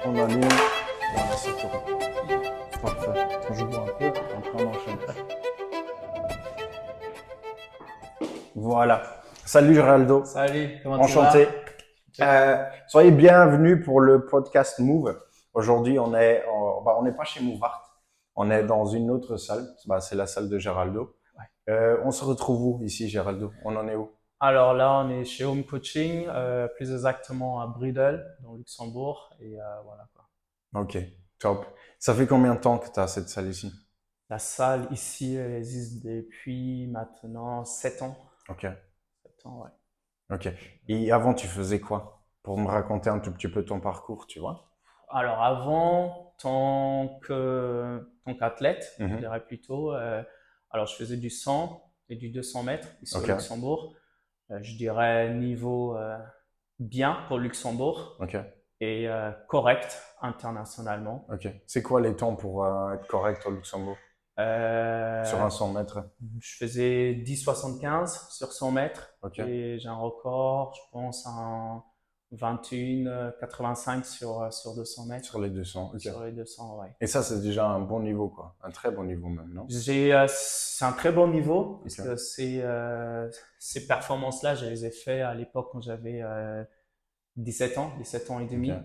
On allume. Voilà, ça tourne. Parfait. Je bois un peu, après on enchaîne. Voilà. Salut Géraldo. Salut, comment tu Enchanté. vas? Soyez bienvenus pour le podcast Move. Aujourd'hui, on n'est pas chez Moveart. On est dans une autre salle. C'est la salle de Géraldo. On se retrouve où ici, Géraldo? On en est où? Alors là, on est chez Home Coaching, plus exactement à Brudel, dans le Luxembourg. Et voilà quoi. Ok, top. Ça fait combien de temps que tu as cette salle ici? La salle ici, elle existe depuis maintenant 7 ans. Ok, 7 ans, ouais. ok. Et avant, tu faisais quoi? Pour me raconter un tout petit peu ton parcours, tu vois? Alors avant, tant qu'athlète, je Mhm. dirais plutôt, alors je faisais du 100 et du 200 mètres ici au Ok, Luxembourg. Je dirais niveau bien pour Luxembourg ok, et correct internationalement. ok. C'est quoi les temps pour être correct au Luxembourg? Sur Euh, un 100 mètres? je faisais 10,75 sur 100 mètres Ok. et j'ai un record, je pense, un 21,85 sur 200 mètres. Sur les 200, ok. Sur les 200, ouais. Et ça, c'est déjà un bon niveau, quoi. Un très bon niveau même, non? C'est un très bon niveau parce Ok, que ces performances-là, je les ai fait à l'époque quand j'avais 17 ans et ok. demi en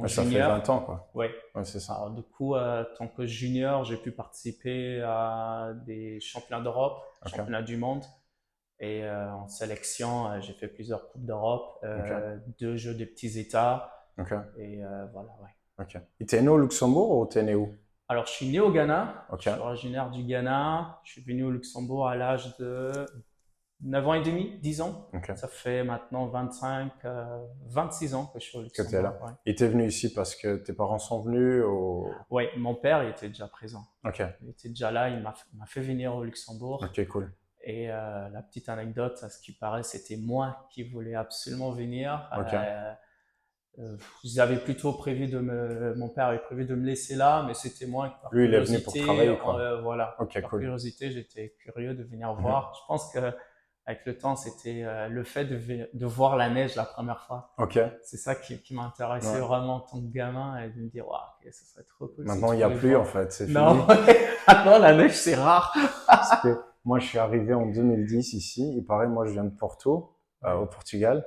Ouais, ça fait 20 junior. ans, quoi. Ouais. Ouais, c'est ça. Alors du coup, tant que junior, j'ai pu participer à des championnats d'Europe, Ok, championnats du monde. Et en sélection, j'ai fait plusieurs coupes d'Europe, ok, 2 jeux des petits États. ok, Et voilà, ouais. ok. Et t'es né au Luxembourg ou t'es né où? Alors, je suis né au Ghana. Ok, Je suis originaire du Ghana. Je suis venu au Luxembourg à l'âge de 9 ans et demi, 10 ans. ok. Ça fait maintenant 26 ans que je suis au Que t'es Luxembourg. là. Ouais. Et t'es venu ici parce que tes parents sont venus au... Ouais, mon père, il était déjà présent. Ok, Il était déjà là. Il m'a fait venir au Luxembourg. ok, cool. Et la petite anecdote, à ce qui paraît, c'était moi qui voulais absolument venir. Ok, J'avais plutôt prévu mon père avait prévu de me laisser là, mais c'était moi, par lui, il est venu pour curiosité, travailler, quoi. voilà, Ok, par cool. curiosité, j'étais curieux de venir Mhm. voir. Je pense que avec le temps, c'était le fait de voir la neige la première fois. Ok, C'est ça qui m'intéressait ouais. vraiment en tant que gamin et de me dire, waouh, ok, ce serait trop cool si Maintenant, tu il n'y a pouvais plus, en voir. fait, c'est Non, fini. maintenant la neige c'est rare. Parce que moi, je suis arrivé en 2010 ici. Il paraît, moi, je viens de Porto, Ouais. au Portugal.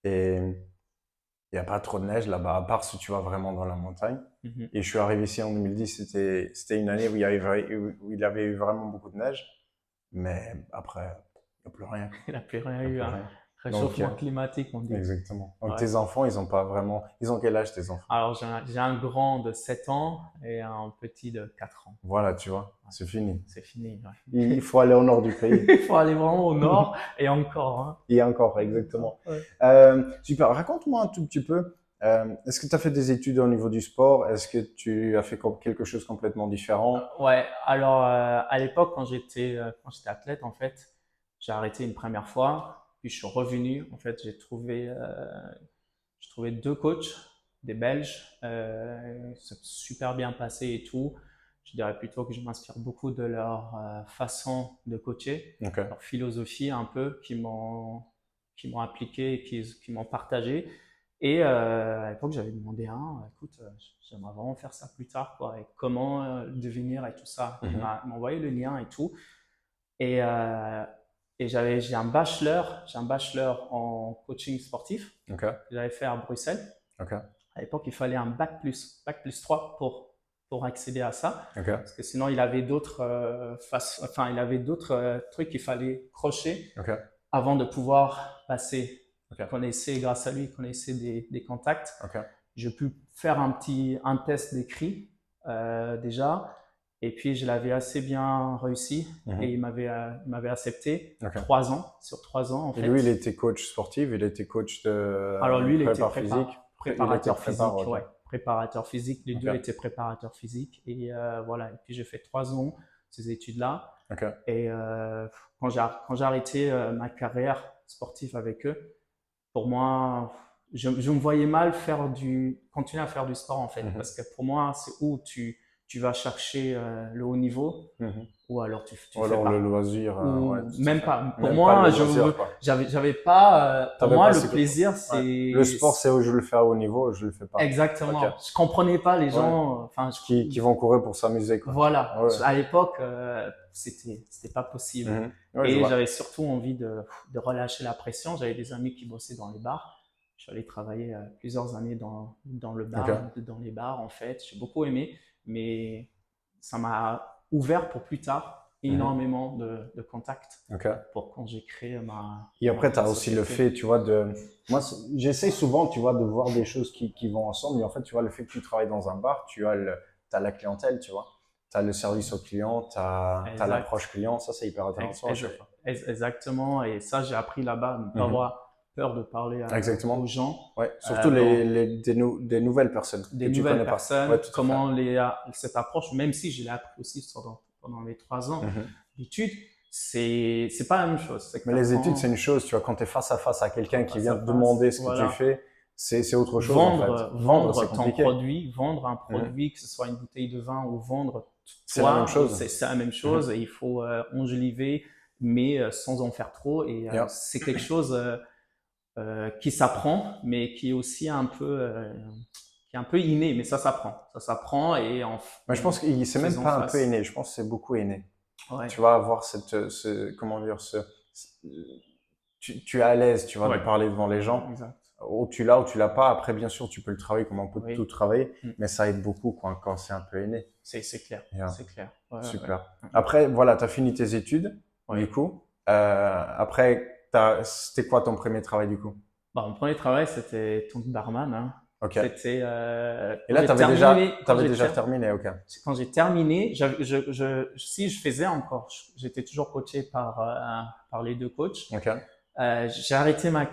Et il n'y a pas trop de neige là-bas, à part si tu vas vraiment dans la montagne. Mhm. Et je suis arrivé ici en 2010. C'était une année où où il avait eu vraiment beaucoup de neige. Mais après, il n'y a plus rien. Il n'a plus rien Il n'y a eu, plus un rien. Donc, réchauffement climatique, on dit. exactement. Donc, Ouais. tes enfants, ils ont pas vraiment. Ils ont quel âge, tes enfants? Alors, j'ai un grand de 7 ans et un petit de 4 ans. Voilà, tu vois, Ouais, c'est fini. c'est fini. Il Ouais. faut aller au nord du pays. Il faut aller vraiment au nord et encore. Hein. Et encore, Et exactement. encore, ouais. Super. Raconte-moi un tout petit peu. Est-ce que tu as fait des études au niveau du sport? Est-ce que tu as fait quelque chose complètement différent? Ouais, alors à l'époque, quand j'étais athlète, en fait, j'ai arrêté une première fois, puis je suis revenu. En fait, j'ai trouvé 2 coachs, des Belges, ça s'est super bien passé et tout. Je dirais plutôt que je m'inspire beaucoup de leur façon de coacher, Ok. leur philosophie un peu, qui m'ont appliqué et qui m'ont partagé. Et à l'époque, j'avais demandé écoute, j'aimerais vraiment faire ça plus tard, quoi, et comment devenir et tout ça. Mhm. Il m'a envoyé le lien et tout. Et, j'ai un bachelor en coaching sportif Ok. que j'avais fait à Bruxelles. Ok. À l'époque, il fallait un bac plus 3 pour accéder à ça. Ok. Parce que sinon, il avait d'autres trucs qu'il fallait crocher Ok. avant de pouvoir passer. Ok. Grâce à lui, il connaissait des contacts. Ok. J'ai pu faire un test d'écrit déjà. Et puis, je l'avais assez bien réussi et Mhm. il m'avait accepté Ok. 3 ans, sur 3 ans en Et lui, il fait. était coach sportif, il était coach de Alors lui, il était prépare physique. Il était préparateur prépare, physique, ok. ouais, préparateur physique. Les deux Ok. étaient préparateurs physiques et voilà. Et puis j'ai fait 3 ans ces études-là. Ok. Et quand j'ai arrêté ma carrière sportive avec eux, pour moi, je me voyais mal continuer à faire du sport en fait, Mhm. parce que pour moi, c'est où tu vas chercher le haut niveau, Mhm. ou alors tu Ou fais alors pas. le loisir, Ou ouais, tout à même fait. pas. Pour Même pas moi, le loisir, quoi. j'avais pas. Pour T'avais moi, pas le ce côté. plaisir, Ouais. Le c'est sport, c'est où je le fais à haut niveau, je le fais pas. Ok. exactement. Je comprenais pas les Ouais. gens. Enfin, Qui vont courir pour s'amuser, quoi. voilà. Ouais. À l'époque, c'était pas possible. Mhm. Ouais, je Et vois. j'avais surtout envie de relâcher la pression. J'avais des amis qui bossaient dans les bars. Je suis allé travailler plusieurs années dans le Ok. bar, dans les bars en fait. J'ai beaucoup aimé, mais ça m'a ouvert pour plus tard Mhm. énormément de contacts Ok. pour quand j'ai créé Et après, tu as ma aussi le société. fait, tu vois, de... Moi, j'essaye souvent, tu vois, de voir des choses qui vont ensemble. Mais en fait, tu vois, le fait que tu travailles dans un bar, tu as t'as la clientèle, tu vois. Tu as le service au client, tu as Exact. l'approche client. Ça, c'est hyper Ex- intéressant à ex- chaque fois. Exactement. Et ça, j'ai appris là-bas, ne pas Mhm. avoir peur de parler aux Exactement. gens Ouais. Surtout dans des nouvelles personnes que des tu nouvelles connais pas. Ouais, personnes, tout à fait. comment cette approche, même si je l'ai appris aussi pendant les 3 ans Mhm. d'études, c'est pas la même chose. C'est que Mais tu les études, c'est apprends une chose, tu vois, quand tu es face à face à quelqu'un qui face vient à te face. demander ce que tu Voilà. fais, c'est autre chose, en fait. Vendre, c'est Vendre ton compliqué. produit, vendre un Mhm. produit, que ce soit une bouteille de vin ou vendre C'est la même toi, chose. c'est la même Mhm. chose et il faut enjoliver, mais sans en faire trop. Et Yeah. c'est quelque chose qui s'apprend, mais qui est aussi qui est un peu inné, mais ça s'apprend et Mais je pense que c'est même faisant pas un peu face. inné, je pense que c'est beaucoup inné. Ouais, Tu vas avoir comment dire, tu es à l'aise, tu vois, de ouais, parler devant les gens. exact. Ou tu l'as pas. Après, bien sûr, tu peux le travailler comme on peut tout Oui, travailler, mm. mais ça aide beaucoup, quoi, quand c'est un peu inné. C'est clair, Yeah. c'est clair. Ouais, ouais, Super. ouais. Après, voilà, tu as fini tes études, Ouais. du coup. Après, c'était quoi ton premier travail, du coup? Bon, mon premier travail, c'était tant que barman, hein. Ok. C'était Et là, t'avais déjà ter- terminé, ok. quand j'ai terminé, si je faisais encore, j'étais toujours coaché par les deux coachs. Ok. J'ai arrêté ma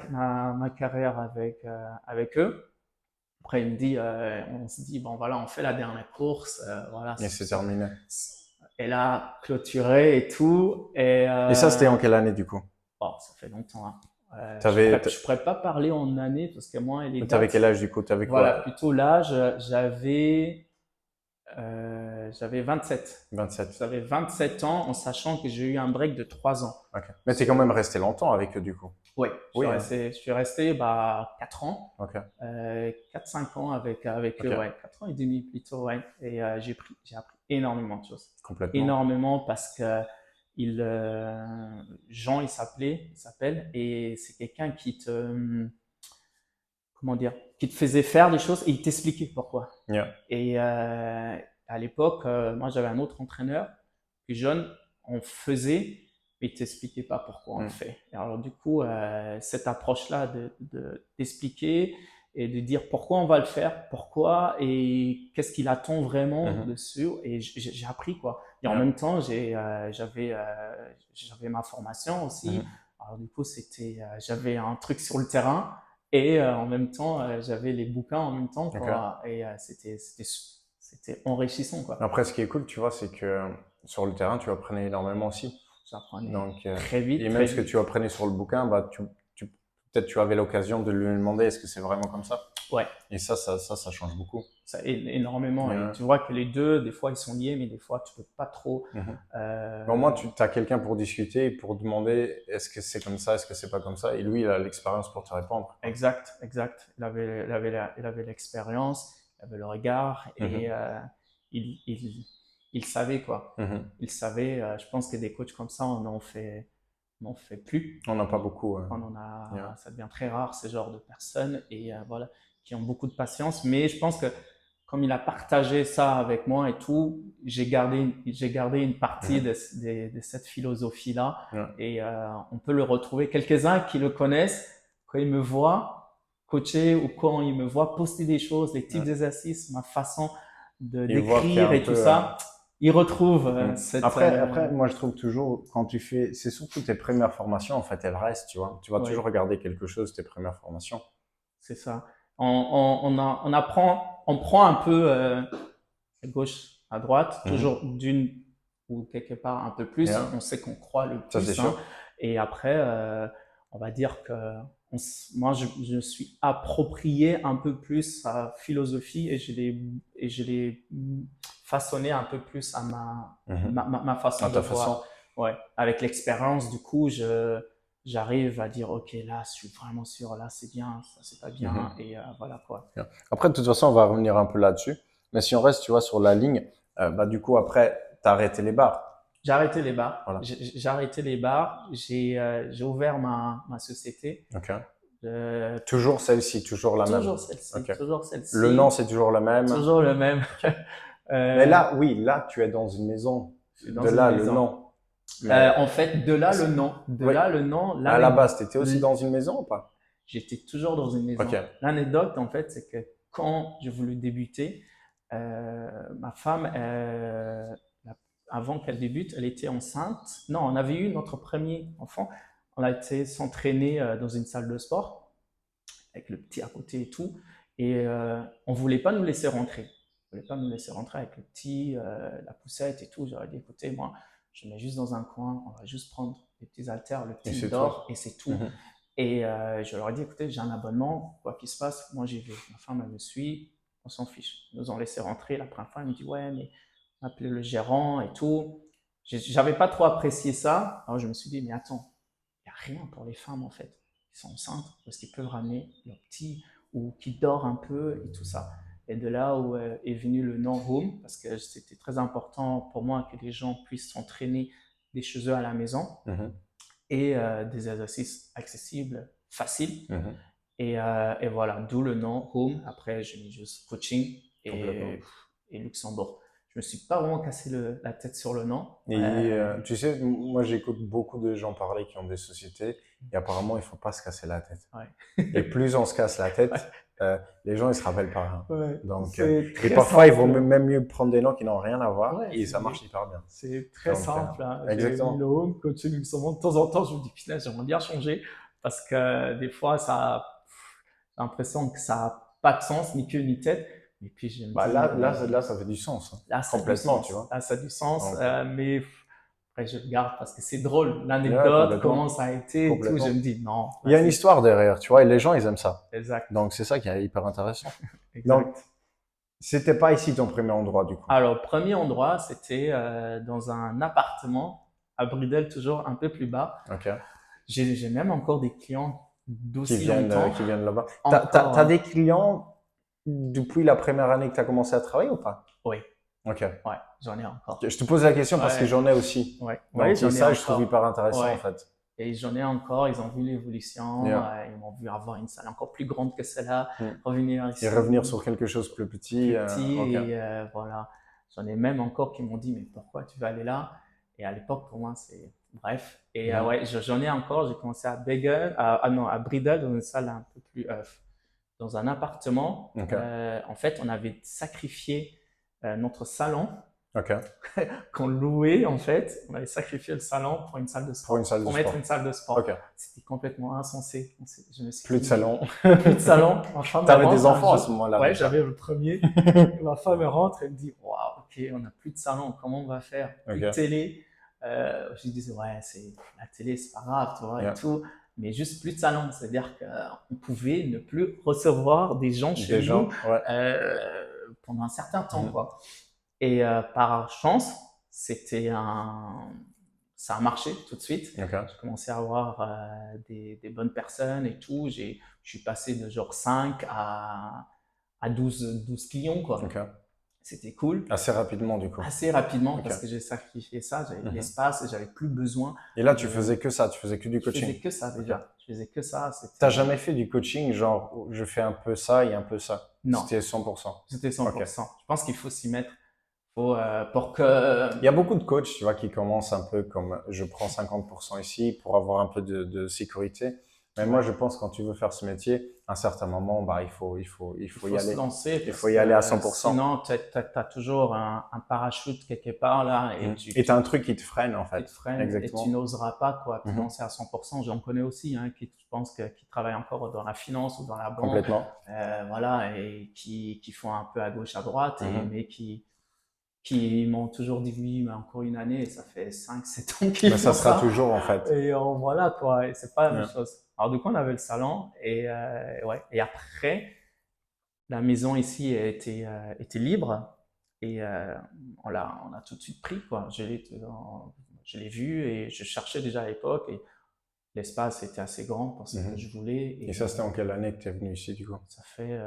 carrière avec eux. Après, on se dit, bon voilà, on fait la dernière course, voilà, Et c'est terminé. elle a clôturé et tout. Et ça, c'était en quelle année, du coup? Bon, ça fait longtemps, hein. T'avais, Je pourrais pas parler en années parce que moi, les t'avais dates, quel âge, du coup? T'avais voilà, quoi? plutôt l'âge, j'avais 27. 27. J'avais 27 ans en sachant que j'ai eu un break de 3 ans. Ok. Mais t'es quand même resté longtemps avec eux, du coup. Ouais, Oui, hein. je suis resté bah, 4 ans, Ok. 4-5 ans avec eux, Ok. ouais, 4 ans et demi plutôt, ouais. Et j'ai appris énormément de choses. Complètement. Énormément parce que Jean, il s'appelle, et c'est quelqu'un comment dire, qui te faisait faire des choses et il t'expliquait pourquoi. Yeah. Et à l'époque, moi j'avais un autre entraîneur, plus jeune, on faisait, mais il t'expliquait pas pourquoi on le fait. Et alors du coup, cette approche-là d'expliquer et de dire pourquoi on va le faire, pourquoi et qu'est-ce qu'il attend vraiment dessus, et j'ai appris quoi. Et en même temps, j'avais ma formation aussi. Alors du coup, j'avais un truc sur le terrain. Et en même temps, j'avais les bouquins en même temps, quoi. Ok. Et c'était enrichissant, quoi. Après, ce qui est cool, tu vois, c'est que sur le terrain, tu apprenais énormément aussi. J'apprenais Donc, très vite, et très même ce que vite. tu apprenais sur le bouquin, bah, peut-être tu avais l'occasion de lui demander est-ce que c'est vraiment comme ça? Ouais, Et ça change beaucoup. ça aide énormément. Et Yeah. tu vois que les deux, des fois, ils sont liés, mais des fois, tu peux pas trop. Mais au moins, tu as quelqu'un pour discuter et pour demander est-ce que c'est comme ça, est-ce que c'est pas comme ça. Et lui, il a l'expérience pour te répondre. Exact, exact. Il avait l'expérience, il avait le regard, et il savait, quoi. Il savait. Je pense que des coachs comme ça, on en fait plus. On n'a pas beaucoup. Yeah. Ça devient très rare, ce genre de personnes, et voilà, qui ont beaucoup de patience. Mais je pense que comme il a partagé ça avec moi et tout, j'ai gardé une partie de cette philosophie-là. Yeah. Et on peut le retrouver. Quelques-uns qui le connaissent, quand ils me voient coacher ou quand ils me voient poster des choses, les types d'exercices, ma façon Il voit qu'il y a d'écrire un et tout peu, ça, ils retrouvent cette... Après, moi, je trouve toujours, quand tu fais, c'est surtout tes premières formations, en fait, elles restent, tu vois. Tu vas Oui. toujours regarder quelque chose, tes premières formations. C'est ça. On apprend, on prend un peu à gauche, à droite, toujours d'une ou quelque part un peu plus. Yeah. On sait qu'on croit le Ça, c'est plus, sûr. hein. Et après, on va dire que moi, je suis approprié un peu plus sa philosophie et je l'ai façonné un peu plus à ma façon À de ta voir. façon. Ouais, avec l'expérience, du coup, j'arrive à dire, ok, là, je suis vraiment sûr, là, c'est bien, ça, c'est pas bien, Mhm. et voilà quoi. Bien. Après, de toute façon, on va revenir un peu là-dessus. Mais si on reste, tu vois, sur la ligne, bah, du coup, après, tu as arrêté les bars. J'ai arrêté les bars. Voilà. J'ai arrêté les bars. J'ai ouvert ma société. OK. Euh, Toujours celle-ci, toujours la même. toujours celle-ci, OK. toujours Le nom, celle-ci, c'est toujours le même. toujours le même. Mais Euh, là, oui, là, tu es dans une maison. je suis dans De une là, le maison. nom. Mais, En fait, de là le nom. De oui. là le nom. Mais à la base, tu étais aussi dans une maison ou pas? J'étais toujours dans une maison. OK. L'anecdote, en fait, c'est que quand j'ai voulu débuter, ma femme, avant qu'elle débute, elle était enceinte. Non, on avait eu notre premier enfant. On a été s'entraîner dans une salle de sport avec le petit à côté et tout. Et on voulait pas nous laisser rentrer. On voulait pas nous laisser rentrer avec le petit, la poussette et tout. J'aurais dit, écoutez, moi, je mets juste dans un coin, on va juste prendre des petits haltères, le Et petit c'est tout. dort et c'est tout. Mhm. Et je leur ai dit, écoutez, j'ai un abonnement, quoi qu'il se passe, moi j'y vais. Ma femme, elle me suit, on s'en fiche. Ils nous ont laissé rentrer. La première fois, elle me dit, ouais, mais on a appelé le gérant et tout. J'avais pas trop apprécié ça. Alors je me suis dit, mais attends, il n'y a rien pour les femmes en fait. Ils sont enceintes parce qu'ils peuvent ramener leur petit ou qui dort un peu et tout ça. Et de là où est venu le nom home, parce que c'était très important pour moi que les gens puissent s'entraîner des chez eux à la maison Mhm. et des exercices accessibles, faciles. Mhm. Et voilà, d'où le nom Home. Après, j'ai mis juste coaching Complètement. et Luxembourg. Je me suis pas vraiment cassé la tête sur le nom. Et tu sais, moi, j'écoute beaucoup de gens parler qui ont des sociétés et apparemment, il faut pas se casser la tête. Ouais. Et plus on se casse la tête, les gens, ils se rappellent pas rien. Ouais, Donc, c'est et très parfois, il vaut simple. même mieux prendre des noms qui n'ont rien à voir Ouais, et ça marche hyper bien. c'est très Donc, simple. Hein. J'ai mis exactement. le Home, coaching Luxembourg. De temps en temps, je me dis, putain, j'aimerais bien changer parce que des fois, j'ai l'impression que ça n'a pas de sens, ni queue ni tête. Et puis, je me Bah, dis, là, ça fait du sens. Hein. là, ça a du Complètement, sens. tu vois. Là, ça a du sens. Donc, Mais après, je regarde parce que c'est drôle. ouais, L'anecdote, comment complètement. ça a été et tout. Je me Complètement. dis, non, Il là, y a une c'est histoire derrière, tu vois, et les gens, ils aiment ça. exact. Donc, c'est ça qui est hyper intéressant. Donc, Exact. c'était pas ici ton premier endroit, du coup. Alors, premier endroit, c'était dans un appartement à Bridel, toujours un peu plus bas. OK. J'ai même encore des clients d'aussi longtemps. Qui viennent là-bas. Encore, T'as des clients depuis la première année que tu as commencé à travailler ou pas? oui, OK. ouais, j'en ai encore. Je te pose la question parce que Ouais, j'en ai aussi. ouais, ouais, Donc, et j'en ai ça, je trouve encore. hyper intéressant, en Ouais. fait. Et j'en ai encore, ils ont vu l'évolution, Yeah. ils m'ont vu avoir une salle encore plus grande que celle-là, Mm. revenir Et ici, revenir sur quelque chose de plus petit. plus petit, OK. et voilà. J'en ai même encore qui m'ont dit, mais pourquoi tu vas aller là? Et à l'époque, pour moi, c'est bref. Et Mhm. ouais, j'en ai encore, j'ai commencé à Bregel, non, à Bridel, dans une salle un peu plus, dans un appartement. OK. En fait, on avait sacrifié notre salon OK. qu'on louait, en fait. On avait sacrifié le salon pour une salle de sport. Pour une salle de Pour mettre sport. une salle de sport. OK. C'était complètement insensé. Je me suis Plus de dit, salon. plus de salon. Ma femme T'avais rentre des enfants un à jour. ce moment-là, Ouais, déjà. j'avais le premier. Ma femme rentre et me dit, waouh, ok, on n'a plus de salon. Comment on va faire? Plus de OK. télé. Je lui disais, ouais, la télé, c'est pas grave, tu vois, Yeah. et tout. Mais juste plus de salon. C'est-à-dire qu'on pouvait ne plus recevoir des gens chez Des gens, nous ouais. pendant un certain temps, Mhm. quoi. Et par chance, ça a marché tout de suite. OK. J'ai commencé à avoir des bonnes personnes et tout. Je suis passé de genre 5 à 12 clients, quoi. OK. C'était cool. Assez rapidement, du coup. Assez rapidement OK. parce que j'ai sacrifié ça. J'avais de Mhm. l'espace et j'avais plus besoin. Et là, tu faisais que ça, tu faisais que du Je faisais coaching. que ça déjà. Je faisais que ça. T'as jamais fait du coaching, genre, je fais un peu ça et un peu ça? Non. C'était 100%. C'était 100%. OK. Je pense qu'il faut s'y mettre. Pour que. Il y a beaucoup de coachs, tu vois, qui commencent un peu comme je prends 50% ici pour avoir un peu de sécurité. Mais moi, je pense que quand tu veux faire ce métier, à un certain moment, bah, il faut y se aller. lancer. Il faut y aller à 100%. Sinon, tu as toujours un parachute quelque part là Et t'as un truc qui te freine, en qui fait. te freine Exactement. et tu n'oseras pas quoi, te Mhm. lancer à 100%. J'en connais aussi qui, je pense, qui travaillent encore dans la finance ou dans la banque, Complètement. voilà, et qui font un peu à gauche, à droite, Mhm. mais qui m'ont toujours dit oui, mais encore une année, et ça fait 5-7 ans qu'ils Mais font ça sera ça. toujours, en fait. Et voilà quoi, et c'est pas la même Ouais. chose. Alors du coup, on avait le salon et ouais. Et après, la maison ici était libre. Et on a tout de suite pris, quoi. Je l'ai vu et je cherchais déjà à l'époque et l'espace était assez grand pour ce que je voulais. Et ça, c'était en quelle année que tu es venu ici, du coup? Ça fait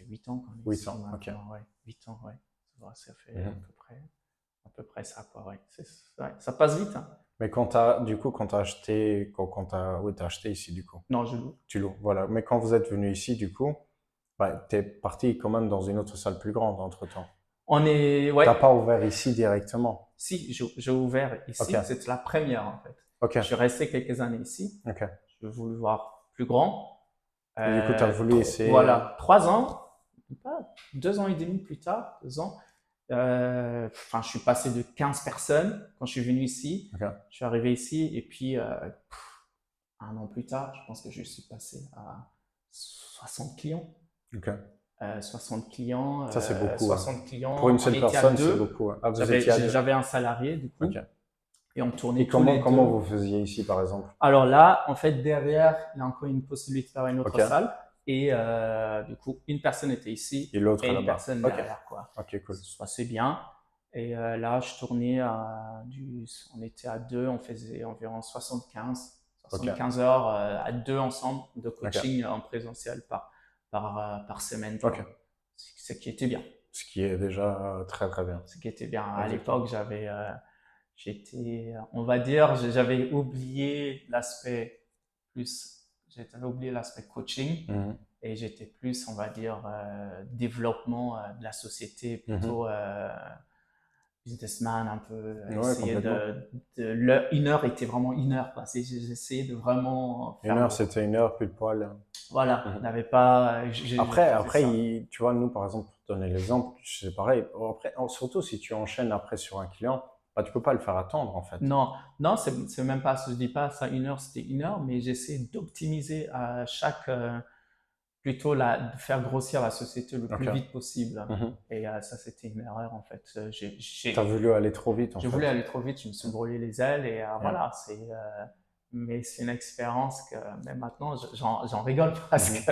8 ans qu'on est 8 ici ans, ok. maintenant. Ouais, 8 ans, ouais. Ça fait à peu près ça, quoi. Ouais. Ouais, ça passe vite, hein. Mais du coup, quand t'as acheté, oui, t'as acheté ici, du coup. Non, je loue. Tu loues, voilà. Mais quand vous êtes venu ici, du coup, bah, t'es parti quand même dans une autre salle plus grande entre-temps. Ouais. T'as pas ouvert ici directement. Si, j'ai ouvert ici. Ok. C'était la première, en fait. Ok, Je suis resté quelques années ici. ok. Je voulais voir plus grand. Et du coup, t'as voulu essayer. Voilà, 3 ans, pas 2 ans et demi plus tard, 2 ans. Je suis passé de 15 personnes quand je suis venu ici. Ok. Je suis arrivé ici et puis 1 an plus tard, je pense que je suis passé à 60 clients. Ok. 60 clients. Ça, c'est beaucoup. 60 clients. Pour une On seule était à personne, c'est 2. beaucoup. Ah, vous étiez à 2. J'avais un salarié du coup. Ok. Et on tournait Et tous les comment deux. vous faisiez ici, par exemple? Alors là, en fait, derrière, il y a encore une possibilité de faire une autre Ok. salle. Et du coup, une personne était ici Et l'autre une là-bas. personne Ok. derrière, quoi. Ok, cool. Ça se passait bien. Et là, je tournais on était à 2, on faisait environ 75 heures à 2 ensemble de coaching en présentiel par semaine, quoi. Ok. Ce qui était bien. Ce qui est déjà très très bien. Ce qui était bien. À Exactement. l'époque, on va dire, j'avais oublié j'avais oublié l'aspect coaching Mhm. et j'étais plus, on va dire, développement de la société, plutôt businessman, un peu, Ouais, essayer complètement. une heure était vraiment une heure, quoi. J'essayais de vraiment Une faire heure, c'était une heure, plus de poil. voilà, Mhm. n'avais pas, Après, ça. tu vois, nous, par exemple, pour donner l'exemple, c'est pareil. Après, surtout si tu enchaînes après sur un client, bah, tu peux pas le faire attendre, en fait. Non, non, c'est même pas, je dis pas ça, une heure, c'était une heure, mais j'essaie d'optimiser à plutôt de faire grossir la société le plus Ok. vite possible. Mhm. Et ça, c'était une erreur, en fait. T'as voulu aller trop vite, en Je fait. voulais aller trop vite, je me suis brûlé les ailes et Yeah. voilà, mais c'est une expérience que même maintenant, j'en rigole presque.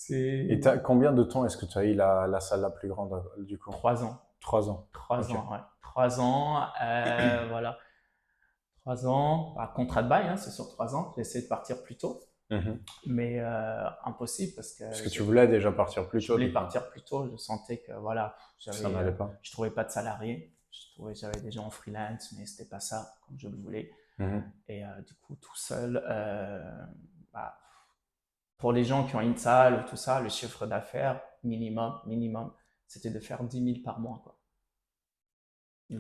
Et combien de temps est-ce que tu as eu la salle la plus grande, du coup? 3 ans. 3 ans. 3 ans, ouais. 3 ans, voilà. 3 ans, contrat de bail, hein, c'est sur 3 ans. J'ai essayé de partir plus tôt, Mhm. mais impossible parce que Parce que tu voulais déjà partir plus je tôt, voulais du coup. partir plus tôt. Je sentais que voilà, Ça n'allait pas. je trouvais pas de salariés. J'avais des gens en freelance, mais c'était pas ça comme je le voulais. Mhm. Et du coup, tout seul, bah, pour les gens qui ont une salle ou tout ça, le chiffre d'affaires minimum, c'était de faire 10 000 par mois, quoi.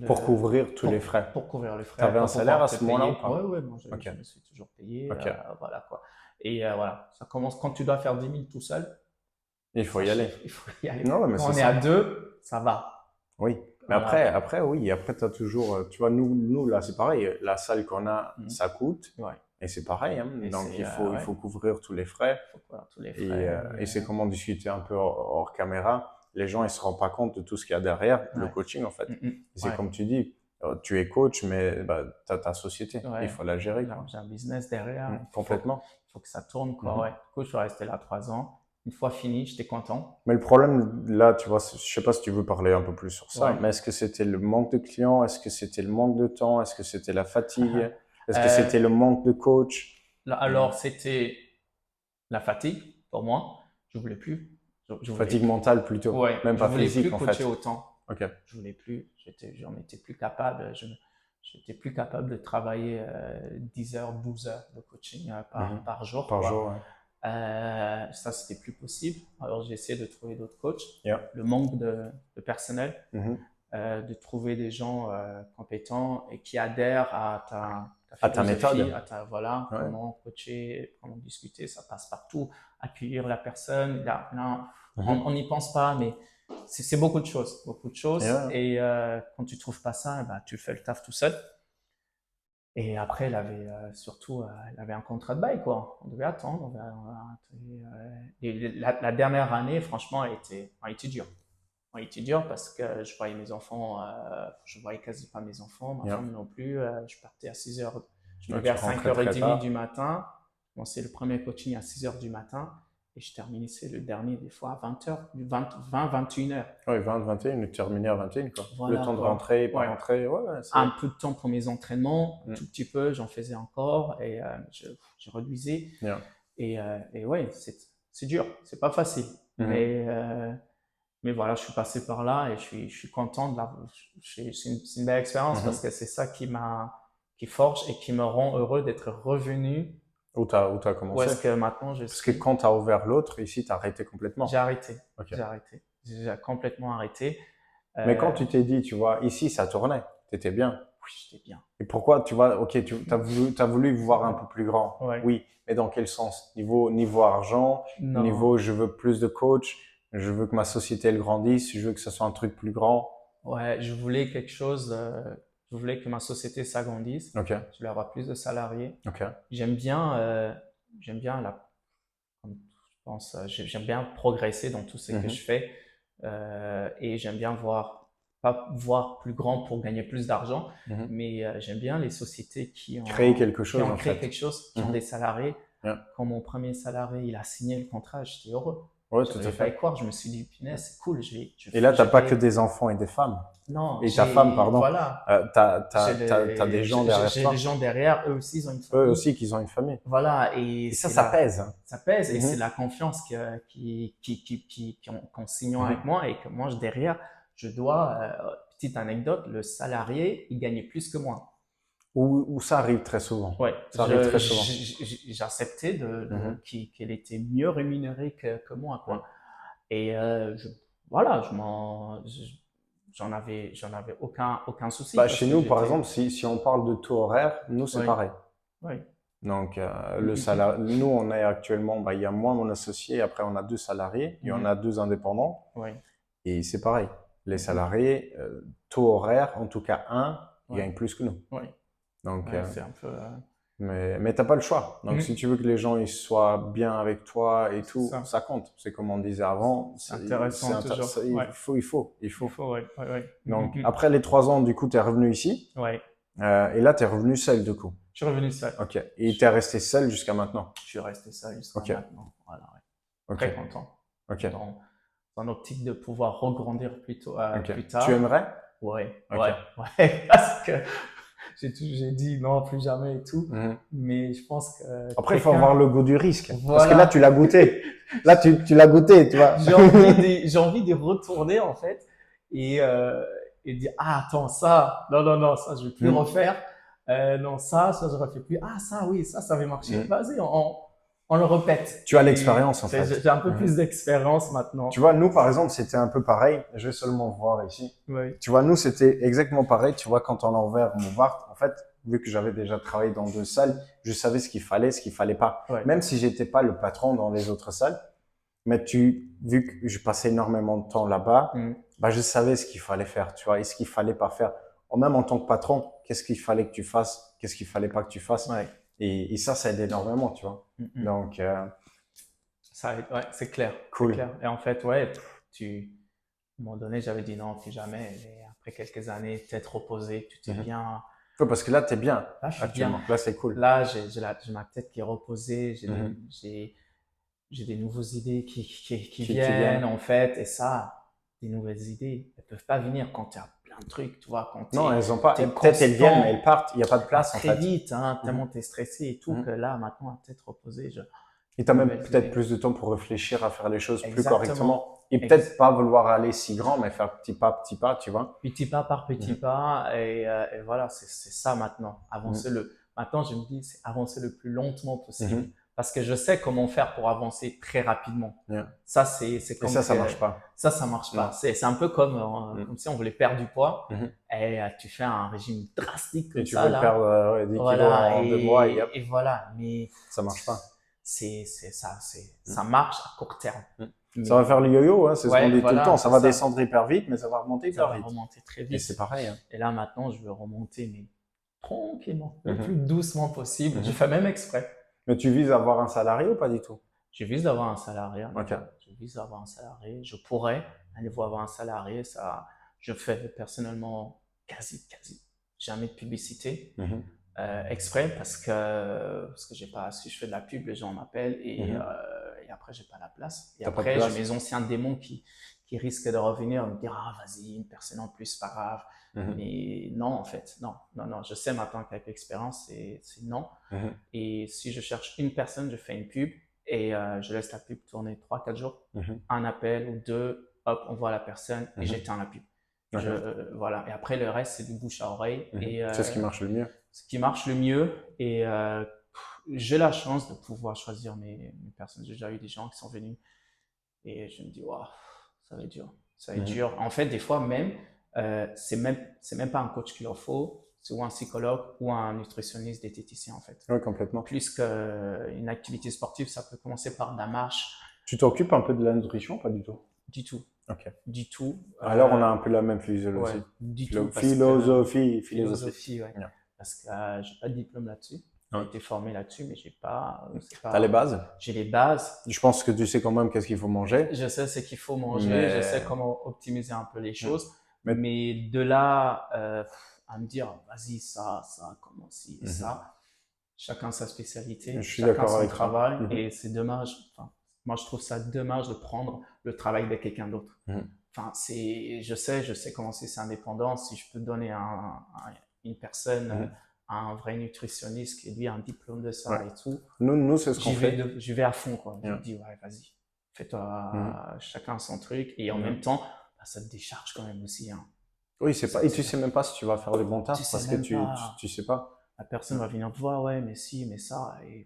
Pour couvrir tous les frais. Pour couvrir les frais. T'avais un pour salaire pouvoir à te ce moment-là ou payer. pas? Ouais, moi, Ok. je me suis toujours payé. Ok. Voilà, quoi. Et voilà, ça commence quand tu dois faire 10 000 tout seul. Il faut y aller. Il faut y aller. Non, mais Quand c'est on est à ça. 2, ça va. Oui. Mais Voilà. après, oui. Après, tu as toujours. Tu vois, nous, là, c'est pareil. La salle qu'on a, ça coûte. Ouais. Et c'est pareil. Hein. Et Donc, c'est, il faut couvrir tous les frais. Il faut couvrir tous les frais. Et c'est comme on discutait un peu hors caméra. Les gens, ils se rendent pas compte de tout ce qu'il y a derrière le Ouais. coaching, en fait. Et c'est Ouais. comme tu dis, tu es coach, mais bah, tu as ta société. Ouais. Il faut la gérer, quoi. J'ai un business derrière. Complètement. Il faut que ça tourne, quoi. Mhm. Ouais. Du coup, je suis resté là 3 ans. Une fois fini, j'étais content. Mais le problème, là, tu vois, je sais pas si tu veux parler un peu plus sur ça, Ouais. mais est-ce que c'était le manque de clients? Est-ce que c'était le manque de temps? Est-ce que c'était la fatigue? Est-ce que c'était le manque de coach? Alors, c'était la fatigue pour moi. Je voulais plus. Je voulais Fatigue mentale plutôt, Ouais, même je pas voulais physique plus en coacher fait. autant. Ok. Je voulais plus. J'en étais plus capable. J'étais plus capable de travailler 10 heures, 12 heures de coaching par jour, Par quoi. jour, ouais. Ça, c'était plus possible. Alors, j'ai essayé de trouver d'autres coachs. Yeah. Le manque de personnel, Mhm. de trouver des gens compétents et qui adhèrent à À ta philosophie, méthode. voilà, Ouais. comment coacher, comment discuter, ça passe partout. Accueillir la personne, là, Mhm. on n'y pense pas, mais c'est beaucoup de choses, beaucoup de choses. Yeah. Et quand tu trouves pas ça, bah, tu fais le taf tout seul. Et après, elle avait elle avait un contrat de bail, quoi. On devait attendre. Et la dernière année, franchement, elle était dure. Elle était dure parce que je voyais mes enfants, je voyais quasi pas mes enfants, ma Yeah. femme non plus. Je partais à 6 heures, je me Ouais, levais tu à rentrais très 5h30 tard. du matin. Bon, c'est le premier coaching à 6 heures du matin. et je terminais le dernier des fois à 20h, 21h. Oui, 20, 21, tu terminais à 21, quoi. Voilà, Le temps de quoi. rentrer, pas Ouais. rentrer, ouais, Un peu de temps pour mes entraînements, un Mm. tout petit peu, j'en faisais encore et je réduisais. Yeah. Et ouais, c'est dur, c'est pas facile. Mais voilà, je suis passé par là et je suis content de la. C'est une belle expérience parce que c'est ça qui forge et qui me rend heureux d'être revenu Où t'as où commencé? est-ce que maintenant je Parce que suis. quand tu as ouvert l'autre, ici, tu as arrêté complètement. J'ai arrêté. Ok. J'ai arrêté. J'ai complètement arrêté. Mais quand tu t'es dit, tu vois, ici, ça tournait, tu étais bien. Oui, j'étais bien. Et pourquoi, tu vois, ok, tu as voulu voir un peu plus grand. Ouais. Oui, mais dans quel sens? Niveau argent, Non. niveau je veux plus de coach, je veux que ma société elle grandisse, je veux que ce soit un truc plus grand. Ouais, je voulais quelque chose. Je voulais que ma société s'agrandisse. Ok, Je voulais avoir plus de salariés. ok. J'aime bien comme je pense, j'aime bien progresser dans tout ce que je fais et j'aime bien pas voir plus grand pour gagner plus d'argent, mais j'aime bien les sociétés Créer quelque chose, qui ont en créé fait. quelque chose, qui ont des salariés. Yeah. Quand mon premier salarié il a signé le contrat, j'étais heureux. Ouais, Je tout à n'arrivais pas à y fait. croire. Je me suis dit, punaise, c'est cool. Et là, tu n'as pas vais- que des enfants et des femmes. Non, Et ta femme, pardon. voilà. Tu as des gens derrière J'ai toi. des gens derrière, eux aussi, ils ont une famille. Eux aussi, qu'ils ont une famille. Voilà, Et ça pèse. Ça pèse et c'est la confiance qu'on signe avec moi et que moi, derrière, je dois, petite anecdote, le salarié, il gagnait plus que moi. Ou ça arrive très souvent. Ouais, Ça arrive très souvent. j'acceptais qu'il était mieux rémunéré que moi, quoi. Et voilà, j'en avais aucun souci. Bah, parce chez que nous, par j'étais- exemple, si on parle de taux horaire, nous, c'est Oui. pareil. Oui. Donc, le salaire, nous, on est actuellement, bah, il y a moi, mon associé, après, on a 2 salariés et on a 2 indépendants. Oui. Et c'est pareil. Les salariés, taux horaire, en tout cas un, ils gagnent plus que nous. Oui. Donc, Ouais, c'est un peu. mais t'as pas le choix. Donc, si tu veux que les gens ils soient bien avec toi et tout, ça compte. C'est comme on disait avant. C'est intéressant toujours. Il faut. Il faut, ouais. Donc, après les 3 ans, du coup, tu es revenu ici. Ouais. Et là, tu es revenu seul, du coup. Je suis revenu seul. Ok. Et tu es resté seul jusqu'à maintenant. Je suis resté seul jusqu'à maintenant. Voilà, ouais. Ok. Très content. Ok. Dans l'optique de pouvoir regrandir plus tard. Tu aimerais? Ouais. Ok. Ouais. Parce que j'ai dit non, plus jamais et tout. Mais je pense que. Après, il faut avoir le goût du risque. Voilà. Parce que là, tu l'as goûté. Là, tu l'as goûté, tu vois. J'ai envie d'y retourner, en fait. Et dire, ah, attends, ça, non, ça, je vais plus refaire. Non, ça, je refais plus. Ah, ça, oui, ça avait marché. Vas-y, on le répète. Tu as l'expérience, en fait. J'ai un peu plus d'expérience maintenant. Tu vois, nous, par exemple, c'était un peu pareil. Je vais seulement voir ici. Oui. Tu vois, nous, c'était exactement pareil. Tu vois, quand on a ouvert Mouvart, en fait, vu que j'avais déjà travaillé dans 2 salles, je savais ce qu'il fallait pas. Ouais. Même si j'étais pas le patron dans les autres salles, mais vu que je passais énormément de temps là-bas, bah, je savais ce qu'il fallait faire, tu vois, et ce qu'il fallait pas faire. Même en tant que patron, qu'est-ce qu'il fallait que tu fasses, qu'est-ce qu'il fallait pas que tu fasses. Ouais. Et ça aide énormément, tu vois. Donc, ça aide, ouais, c'est clair. Cool. C'est clair. Et en fait, ouais, à un moment donné, j'avais dit non, plus jamais. Et après quelques années, peut-être reposé, tu t'es bien. Ouais, parce que là, t'es bien. Là, je suis actuellement. bien. Là, c'est cool. Là, j'ai ma tête qui est reposée. J'ai des nouvelles idées qui viennent, en fait. Et ça, des nouvelles idées, elles peuvent pas venir quand tu as plein de trucs, tu vois. Non, elles ont pas. Peut-être elles viennent, mais elles partent. Il n'y a pas de place, en fait. Très vite, hein, tellement tu es stressé et tout, que là, maintenant, à tête reposée, Et tu as même peut-être plus de temps pour réfléchir à faire les choses plus correctement. Et Exactement. peut-être pas vouloir aller si grand, mais faire petit pas, tu vois. Petit pas par petit pas. Et voilà, c'est ça maintenant. Maintenant, je me dis, c'est avancer le plus lentement possible. Parce que je sais comment faire pour avancer très rapidement. Ça, c'est comme. Et ça marche pas. Ça marche pas. C'est un peu comme si on voulait perdre du poids. Et tu fais un régime drastique comme et tu ça. veux là. perdre 10 kilos en 2 mois. Et voilà. Mais. Ça marche pas. Ça marche à court terme. Ça va faire le yo-yo, hein, c'est ce qu'on dit tout le temps. Ça va descendre hyper vite, mais ça va remonter hyper vite. Ça va remonter très vite. Et c'est pareil. Hein. Et là, maintenant, je veux remonter, mais tranquillement, le plus doucement possible. Je fais même exprès. Mais tu vises avoir un salarié ou pas du tout? Je vise d'avoir un salarié. Okay. Je vise d'avoir un salarié. Je pourrais aller voir avoir un salarié. Ça, je fais personnellement quasi jamais de publicité. Mm-hmm. Exprès parce que j'ai pas, si je fais de la pub, les gens m'appellent et et après, j'ai pas la place. Et T'as pas de après, place. j'ai mes anciens démons qui risquent de revenir et me dire, ah, vas-y, une personne en plus, c'est pas grave. Mais non, en fait, non. Je sais maintenant qu'avec l'expérience, c'est non. Et si je cherche une personne, je fais une pub et je laisse la pub tourner 3-4 jours. Un appel ou deux, hop, on voit la personne et j'éteins la pub. Voilà. Et après, le reste, c'est du bouche à oreille. Et C'est ce qui marche le mieux. ce qui marche le mieux. Et j'ai la chance de pouvoir choisir mes personnes. J'ai déjà eu des gens qui sont venus et je me dis, waouh, ça va être dur. Ça va être dur. En fait, des fois même, c'est même pas un coach qu'il leur faut, c'est ou un psychologue ou un nutritionniste, diététicien en fait. Oui, complètement. Plus qu'une activité sportive, ça peut commencer par de la marche. Tu t'occupes un peu de la nutrition, pas du tout? Du tout. Ok. Du tout. Alors, on a un peu la même philosophie. Ouais, du tout. Philosophie. Ouais. Yeah. Parce que j'ai pas de diplôme là-dessus. J'ai été formé là-dessus, mais j'ai pas. T'as les bases? J'ai les bases. Je pense que tu sais quand même qu'est-ce qu'il faut manger. Je sais ce qu'il faut manger. Mais... Je sais comment optimiser un peu les choses. Mais de là à me dire, vas-y, ça, comment ci et ça. Chacun sa spécialité. Je suis chacun d'accord son avec travail. Et c'est dommage. Enfin, moi, je trouve ça dommage de prendre le travail de quelqu'un d'autre. Enfin, je sais comment c'est indépendant. Si je peux donner une personne à un vrai nutritionniste qui lui a un diplôme de ça et tout. Nous c'est ce qu'on fait. Je vais à fond, quoi. Je me dis, ouais, vas-y, fais-toi chacun son truc. Et en même temps, ça te décharge quand même aussi. Hein. Oui, c'est pas. Et tu sais même pas si tu vas faire le bon taf parce que tu sais pas. La personne va venir te voir, ouais, mais si, mais ça. Et...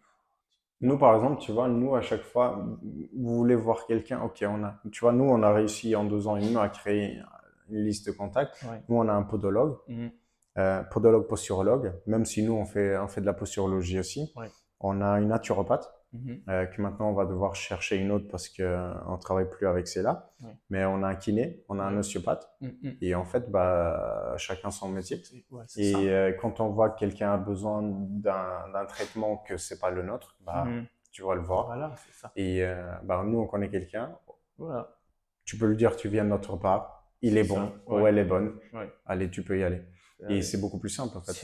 Nous, par exemple, tu vois, nous, à chaque fois, vous voulez voir quelqu'un, ok, tu vois, nous, on a réussi en 2 ans et demi à créer une liste de contacts. Nous, on a un podologue, podologue posturologue, même si nous, on fait de la posturologie aussi. On a une naturopathe, que maintenant, on va devoir chercher une autre parce qu'on ne travaille plus avec celle-là. Mais on a un kiné, on a un ostéopathe. Et en fait, chacun son métier. Quand on voit que quelqu'un a besoin d'un traitement que ce n'est pas le nôtre, tu vas le voir. Voilà, c'est ça. Et nous, on connaît quelqu'un. Voilà. Tu peux lui dire, tu viens de notre part. Il est bon ou elle est bonne. Allez, tu peux y aller. Et c'est beaucoup plus simple, en fait.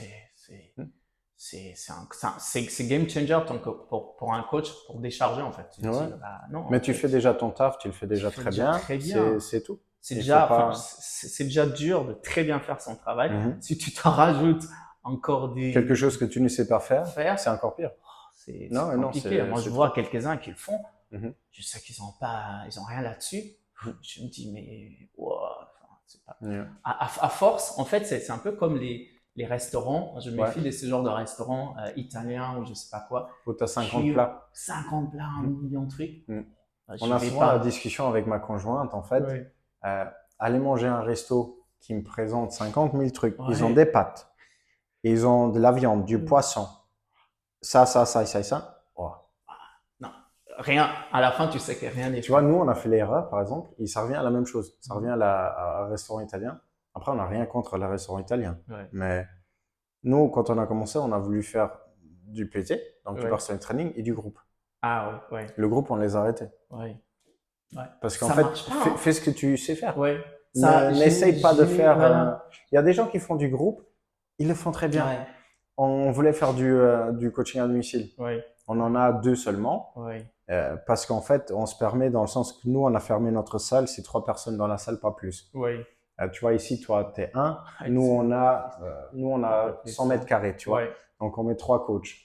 C'est game changer pour un coach pour décharger en fait. Non, mais tu fais déjà ton taf, tu le fais déjà très bien. C'est tout. C'est déjà dur de très bien faire son travail. Si tu t'en rajoutes encore quelque chose que tu ne sais pas faire, c'est encore pire. C'est compliqué. Moi, je vois quelques-uns qui le font. Je sais qu'ils ont rien là-dessus. Je me dis mais c'est pas. À force, en fait, c'est un peu comme les restaurants, je me méfie de ce genre de restaurants italiens ou je sais pas quoi. Où tu as 50 plats. 50 plats, 1 million de trucs. On a souvent la discussion avec ma conjointe, en fait. Aller manger un resto qui me présente 50 000 trucs. Ils ont des pâtes, ils ont de la viande, du poisson, ça. Non, rien. À la fin, tu sais que rien n'est. Tu vois, nous, on a fait l'erreur, par exemple, et ça revient à la même chose. Ça revient à un restaurant italien. Après, on n'a rien contre le restaurant italien. Mais nous, quand on a commencé, on a voulu faire du PT, donc du personal training, et du groupe. Ah ouais. Le groupe, on les a arrêtés. Parce qu'en fait, fais ce que tu sais faire. N'essaye pas de faire… Il y a des gens qui font du groupe, ils le font très bien. On voulait faire du coaching à domicile. On en a 2 seulement. Parce qu'en fait, on se permet dans le sens que nous, on a fermé notre salle, c'est 3 personnes dans la salle, pas plus. Tu vois, ici, toi, tu es 1. Nous, on a 100 mètres carrés, tu vois. Donc, on met 3 coachs.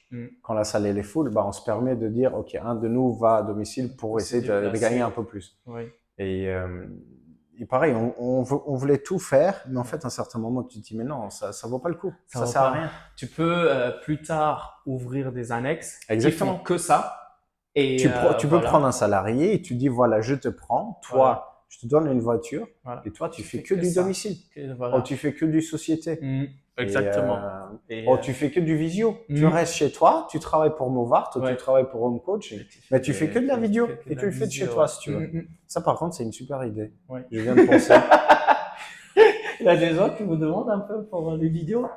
Quand la salle elle est full, on se permet de dire, OK, un de nous va à domicile pour essayer de gagner un peu plus. Et pareil, on voulait tout faire, mais en fait, à un certain moment, tu te dis, mais non, ça vaut pas le coup. Ça sert à rien. Tu peux plus tard ouvrir des annexes qui font que ça. Et tu peux prendre un salarié et tu dis, voilà, je te prends, toi, je te donne une voiture et toi, tu fais que du domicile. Oh, tu fais que du société. Exactement. Tu fais que du visio. Tu restes chez toi, tu travailles pour Movart, tu travailles pour Home Coach, mais tu fais que de la vidéo et tu le fais de chez toi si tu veux. Ça, par contre, c'est une super idée. Je viens de penser. Il y a des gens qui vous demandent un peu pour les vidéos.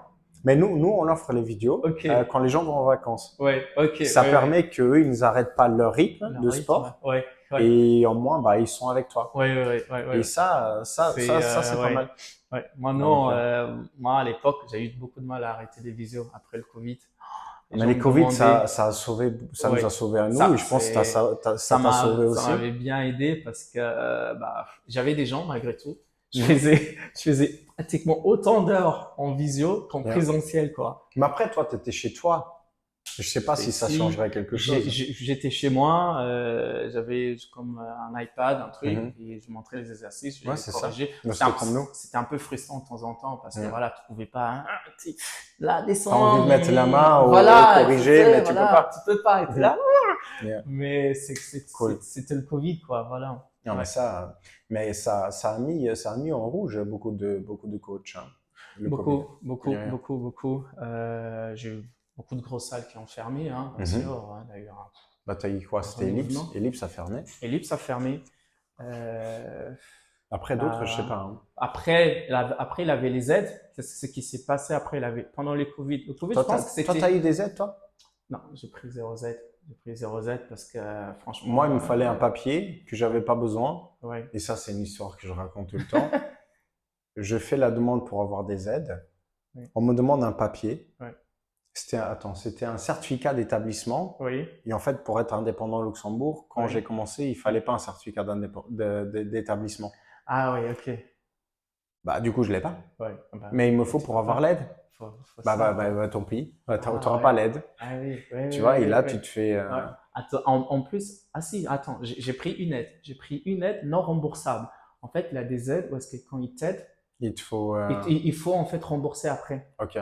Mais nous, on offre les vidéos quand les gens vont en vacances. Ça permet qu'eux, ils n'arrêtent pas leur rythme de sport. Et au moins, ils sont avec toi. Et ça, c'est pas mal. Moi, à l'époque, j'ai eu beaucoup de mal à arrêter les visios après le Covid. Les Mais gens les me Covid, demandaient. ça a sauvé, ça nous Ouais, a sauvé à nous. ça, Et je pense que ça t'a sauvé ça aussi. m'avait bien aidé parce que bah, j'avais des gens malgré tout. Mhm. Je faisais pratiquement autant d'heures en visio qu'en Yeah. présentiel, quoi. Mais après, toi, tu étais chez toi. Je sais pas Et si ça si changerait quelque chose. j'étais chez moi, j'avais comme un iPad, un truc, Mhm. et je montrais les exercices, je Ouais, les c'est ça. corrigeais. Mais c'était comme nous. C'était un peu frustrant de temps en temps parce que Yeah. voilà, tu pouvais pas, hein, là, T'as envie descends, de mettre la main au voilà, tu corriger, sais, mais tu peux voilà, pas. tu peux pas être Mhm. là. Yeah. Mais Cool. c'était le Covid, quoi, voilà. Non, Ouais. ça a mis en rouge beaucoup de coachs, hein, le Covid. Yeah. Beaucoup. J'ai eu beaucoup de grosses salles qui ont fermé, hein, bien Mhm. sûr, hein, d'ailleurs, Bah, t'as eu quoi? un C'était Ellipse. renouvelement. Ellipse a fermé. Ellipse a fermé. Euh, Après d'autres, je sais pas, hein. après, il avait les aides. C'est ce qui s'est passé après. Pendant les Covid. Le Covid, je pense que Toi, t'as c'était. eu des aides, toi? Non, j'ai pris 0 Z. J'ai pris 0 Z parce que Moi, il franchement, me fallait un papier que j'avais pas besoin. ouais, Et ça, c'est une histoire que je raconte tout le temps. Je fais la demande pour avoir des aides. ouais, On me demande un papier. ouais. C'était un certificat d'établissement. Oui, Et en fait, pour être indépendant au Luxembourg, quand oui. j'ai commencé, il fallait pas un certificat d'établissement. Ah oui, ok. Bah, du coup, je l'ai pas. Ouais, bah Mais oui. il me Et faut tu pour peux avoir pas. l'aide. Faut ça, quoi. Tant pis. Bah, Ah t'auras pas ouais. l'aide. Ah oui, oui, Tu oui, vois, oui, et là, oui, tu oui. te fais, Ouais. Attends, en plus, ah si, attends, j'ai pris une aide. J'ai pris une aide non remboursable. En fait, il y a des aides où est-ce que quand ils t'aident, il te faut, il faut en fait rembourser après. ok.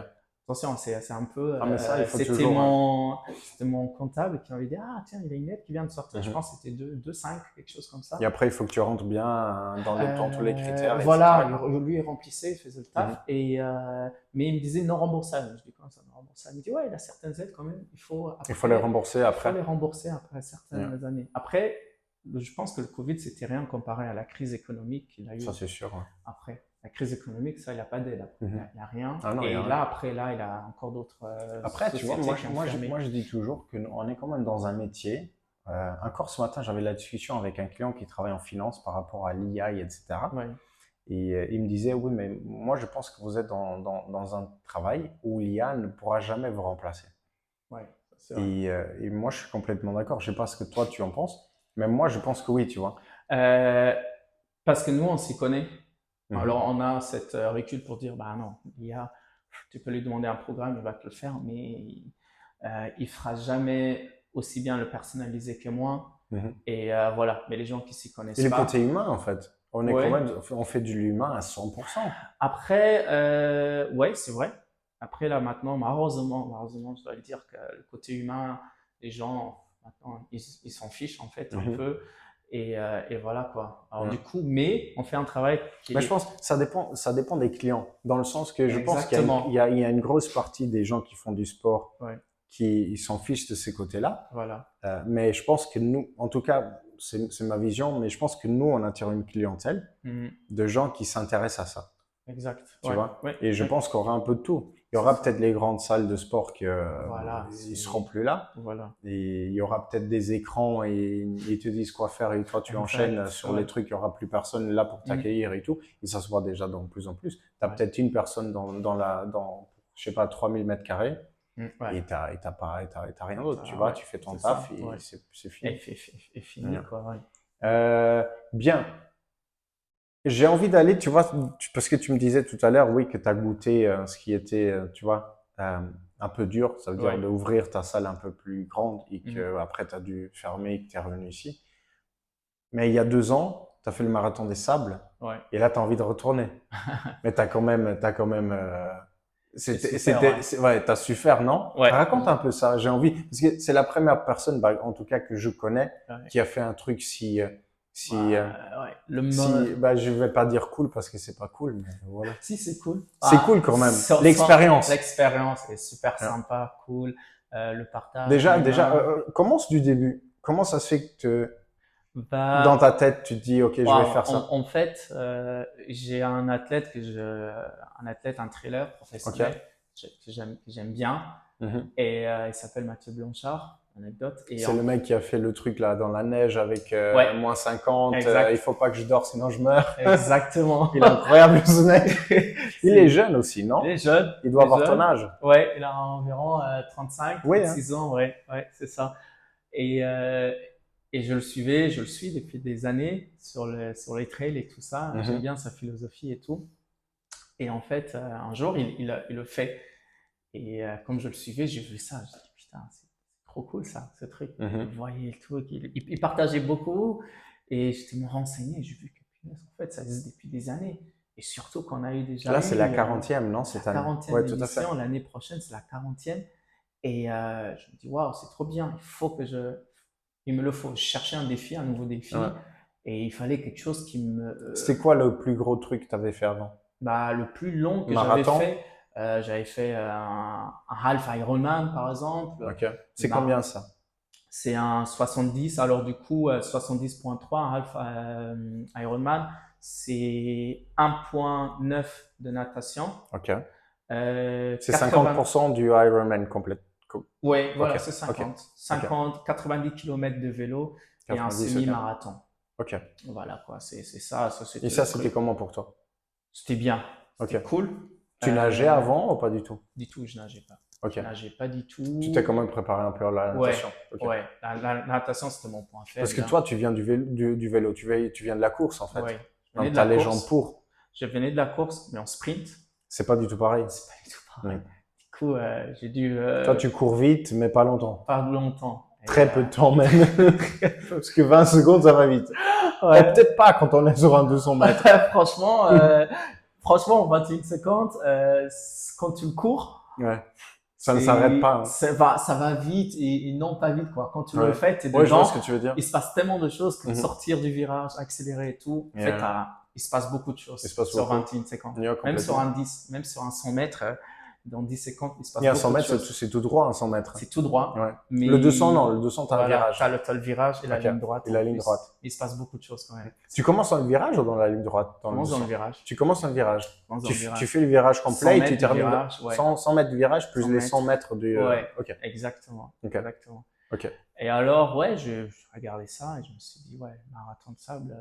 Attention, c'est un peu. Ah, mais ça, il faut toujours, hein. C'était mon comptable qui m'avait dit, ah tiens, il y a une aide qui vient de sortir. Je Mhm. pense que c'était 2,5, quelque chose comme ça. Et après, il faut que tu rentres bien dans tous les critères, Voilà, etc. lui il remplissait, il faisait le taf, Mhm. mais il me disait non remboursable. Je dis comment ça non remboursable? Il me dit ouais, il y a certaines aides quand même, Il faut les après, rembourser il faut après. les rembourser après Yeah. certaines années. Après, je pense que le Covid c'était rien comparé à la crise économique qu'il a eu Ça, c'est sûr. Ouais. après. La crise économique, ça, il n'a pas d'aide après. Mhm. Il n'y a rien. Ah non, il y Et a rien. là, après, là, il a encore d'autres Après, tu vois, sociétés qui ont fermé. moi, je dis toujours qu'on est quand même dans un métier. Encore ce matin, j'avais la discussion avec un client qui travaille en finance par rapport à l'IA, etc. Ouais, Et il me disait, oui, mais moi, je pense que vous êtes dans un travail où l'IA ne pourra jamais vous remplacer. ouais, c'est vrai. Et moi, je suis complètement d'accord. Je sais pas ce que toi, tu en penses, mais moi, je pense que oui, tu vois. Euh, Parce que nous, on s'y connaît. Mhm. Alors, on a cette recul pour dire, bah non, l'IA, tu peux lui demander un programme, il va te le faire, mais il fera jamais aussi bien le personnaliser que moi. Mhm. Et voilà, mais les gens qui s'y Et connaissent le pas. côté humain, en fait. On est quand Ouais. même, on fait de l'humain à 100%. Après, ouais, c'est vrai. Après, là, maintenant, malheureusement, je dois le dire que le côté humain, les gens, maintenant, ils s'en fichent, en fait, un Mhm. peu. Et voilà, quoi. Alors, Ouais. du coup, mais on fait un travail qui Mais je est. pense que ça dépend des clients. Dans le sens que je pense qu'il y a Exactement. il y a une grosse partie des gens qui font du sport Ouais, qui ils s'en fichent de ces côtés-là. voilà. Mais je pense que nous, en tout cas, c'est ma vision, mais je pense que nous, on attire une clientèle Mhm. de gens qui s'intéressent à ça. Exact. Tu Ouais, vois? ouais, Et je ouais. pense qu'il y aura un peu de tout. Il y C'est aura ça. peut-être les grandes salles de sport que Voilà, ils seront plus là. voilà. Et il y aura peut-être des écrans et ils te disent quoi faire et toi tu Exact, enchaînes sur ouais. les trucs. Il y aura plus personne là pour Mhm. t'accueillir et tout. Et ça se voit déjà de plus en plus. Tu as Ouais. peut-être une personne dans, je sais pas, 3000 mètres carrés Ouais. et t'as rien d'autre. Tu Ah, vois, ouais, tu fais ton c'est taf ça, et ouais. c'est fini. Et fini, Ouais. quoi, ouais. Bien. J'ai envie d'aller, tu vois, parce que tu me disais tout à l'heure, oui, que tu as goûté ce qui était, tu vois, un peu dur. Ça veut dire Ouais. d'ouvrir ta salle un peu plus grande et que Mhm. après tu as dû fermer et que tu es revenu ici. Mais il y a 2 ans, tu as fait le marathon des sables Ouais. et là, tu as envie de retourner. Mais t'as quand même, C'est super, ouais. ouais, t'as su faire, non? Ouais. Raconte un peu ça. J'ai envie, parce que c'est la première personne, bah, en tout cas que je connais, Ouais. qui a fait un truc Ouais. bah, je vais pas dire cool parce que c'est pas cool, mais voilà. Si, c'est cool. C'est cool quand même. L'expérience L'expérience. est super Ouais. sympa, cool. Le partage. Déjà, humain. commence du début. Comment ça se fait que Bah, dans ta tête, tu te dis, OK, je vais wow, faire ça. en fait, j'ai un athlète un trailer professionnel que j'aime bien. Mhm. Et il s'appelle Mathieu Blanchard. anecdote. Et C'est le mec qui a fait le truc là dans la neige avec Ouais. moins 50. Exact. Il faut pas que je dors sinon je meurs. Exactement. Il est incroyable ce mec. Il est jeune aussi, non? Il est jeune. Il doit il est avoir ton jeune. âge. Ouais, il a environ 35, Oui, hein. 36 ans, ouais, c'est ça. Et, euh, et je le suis depuis des années sur les trails et tout ça. Mhm. J'aime bien sa philosophie et tout. Et en fait, un jour, il le fait. Et comme je le suivais, j'ai vu ça. J'ai dit, putain, c'est trop cool ça, ce truc. Mhm. Il voyait le truc, il partageait beaucoup. Et j'étais me renseigner. J'ai vu que, punaise, en fait, ça existe depuis des années. Et surtout qu'on a eu déjà Là, eu c'est la 40e, non, cette la année? 40e Ouais, tout à fait. édition. L'année prochaine, c'est la 40e. Et je me dis, waouh, c'est trop bien. Il me le faut. Je cherchais un défi, un nouveau défi. Ouais. Et il fallait quelque chose qui C'était quoi le plus gros truc que tu avais fait avant? le plus long que Marathon? j'avais fait un half Ironman, par exemple. Ok. C'est Bah, combien ça? C'est un 70. Alors du coup, 70,3, un half Ironman, c'est 1,9 de natation. Ok. C'est 80. 50% du Ironman complet. Ouais, voilà, Ok, c'est ok, 50. 50, 90 km de vélo et un 90, ok. semi-marathon. Ok. Voilà quoi, c'est ça. Et ça, c'était comment pour toi? C'était bien, c'était Ok. cool. Tu nageais avant ou pas du tout? Du tout, je nageais pas. Ok. Je nageais pas du tout. Tu t'es quand même préparé un peu à la Ouais, natation. Ok. ouais. La natation, c'était mon point faible. Parce que toi, tu viens du vélo, tu viens de la course en fait. Ouais. Je Donc, venais de tu as la les course. jambes pour. Je venais de la course, mais en sprint. C'est pas du tout pareil. C'est pas du tout pareil. Mm. Du coup, j'ai dû Toi, tu cours vite, mais pas longtemps. pas longtemps. Et, Très peu de temps même. Parce que 20 secondes, ça va vite. Ouais. Oh, peut-être pas quand on est sur un 200 mètres. Franchement, en 21 secondes, quand tu le cours, Ouais. Ça ne s'arrête pas. Hein. ça va vite et non pas vite quoi. Quand tu le fais, t'es Ouais, je vois dedans. ce que tu veux dire. Il se passe tellement de choses que Mhm. sortir du virage, accélérer et tout. En fait, il se passe beaucoup de choses Il se passe sur beaucoup. 21 secondes. Yeah, Même sur complètement. un 10, même sur un 100 mètres, dans 10 secondes, il se passe Et un beaucoup 100 de mètres, choses. c'est tout droit, un 100 mètres. C'est tout droit. Ouais. Mais Le 200, non. Le 200, t'as un voilà, virage. t'as le virage et la Ok. ligne droite. Et la en ligne plus. droite. Il se passe beaucoup de choses quand même. Tu commences dans le virage ou dans la ligne droite? Tu commences dans le virage. Tu commences dans le virage. Tu commences dans le virage. Tu fais le virage 100 complet et mètres tu de termines virage, ouais. 100 mètres de virage plus 100 les mètres. 100 mètres du. Ouais, Ok. exactement. Ok. Exactement. Ok. Et alors, ouais, je regardais ça et je me suis dit, ouais, marathon de sable,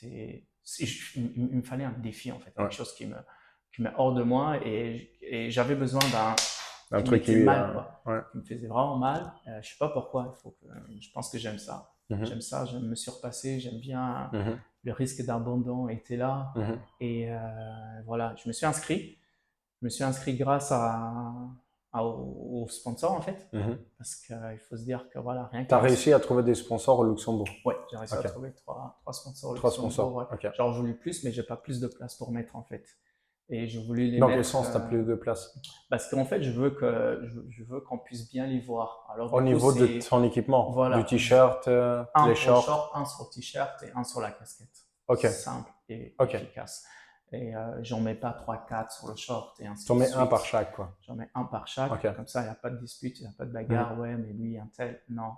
il me fallait un défi en fait, quelque chose qui met hors de moi et j'avais besoin Un truc qui mal, quoi, ouais. qui me faisait vraiment mal. Je sais pas pourquoi. Je pense que j'aime ça. Mhm. J'aime ça. J'aime me surpasser. J'aime bien Mhm. le risque d'abandon était là. Mhm. Et voilà, je me suis inscrit. Je me suis inscrit grâce au sponsor en fait, Mhm. parce qu'il faut se dire que voilà, rien que T'as réussi à trouver des sponsors au Luxembourg? ouais, j'ai réussi Ok. à trouver trois sponsors au Trois Luxembourg. sponsors. Ouais. Ok. J'aurais voulu plus, mais j'ai pas plus de place pour mettre en fait. Et je voulais les Dans mettre. quel sens t'as plus de place? Parce qu'en fait, je veux qu'on puisse bien les voir. Alors, Au du coup, niveau de ton équipement, voilà, du t-shirt, un les sur le shorts. short, un sur le t-shirt et un sur la casquette. Ok. Simple et Ok. efficace. Et j'en mets pas 3-4 sur le short et ainsi T'en de mets suite. un par chaque, quoi. J'en mets un par chaque. Ok. Comme ça, il n'y a pas de dispute, il n'y a pas de bagarre. Ouais, mais lui, un tel, non.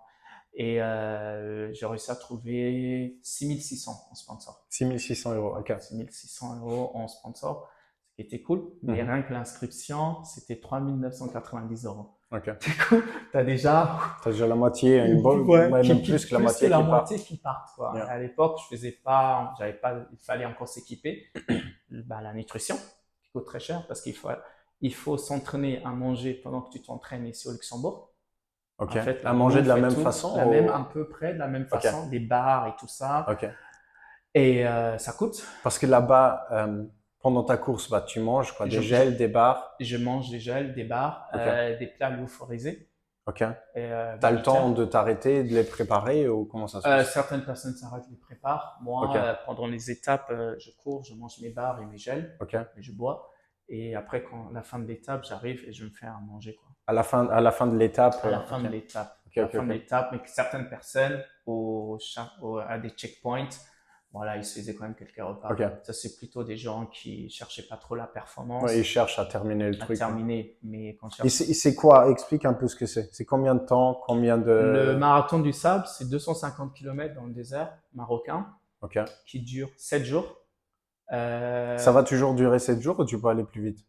Et j'ai réussi à trouver 6 600 en sponsor. 6 600 €. Ok. 6 600 € en sponsor, ce qui était cool. Mais rien que l'inscription, c'était 3 990 €. Ok. Du coup, t'as déjà la moitié, une bonne, même plus que la moitié qui part. moitié qui partent, quoi. Yeah. À l'époque, il fallait encore s'équiper. La nutrition, qui coûte très cher parce il faut s'entraîner à manger pendant que tu t'entraînes ici au Luxembourg. Ok. En fait, à manger de la même façon? à peu près de la même façon, des bars et tout ça. Ok. Et ça coûte. Parce que là-bas, pendant ta course, bah, tu manges quoi, des gels, des bars. Je mange des gels, des bars, des plats lyophorisés. Ok. T'as le temps de t'arrêter, de les préparer ou comment ça se passe? Certaines personnes s'arrêtent, les préparent. Moi, pendant les étapes, je cours, je mange mes bars et mes gels, et je bois. Et après, la fin de l'étape, j'arrive et je me fais à manger, quoi. À la fin de l'étape. À la fin de l'étape. À la fin de l'étape, mais que certaines personnes, à des checkpoints, voilà, ils se faisaient quand même quelques repas. Ça, c'est plutôt des gens qui cherchaient pas trop la performance. Ouais, ils cherchent à terminer le truc. Mais quand c'est quoi? Explique un peu ce que c'est. C'est combien de temps? Le marathon du sable, c'est 250 km dans le désert marocain, qui dure 7 jours. Ça va toujours durer 7 jours ou tu peux aller plus vite?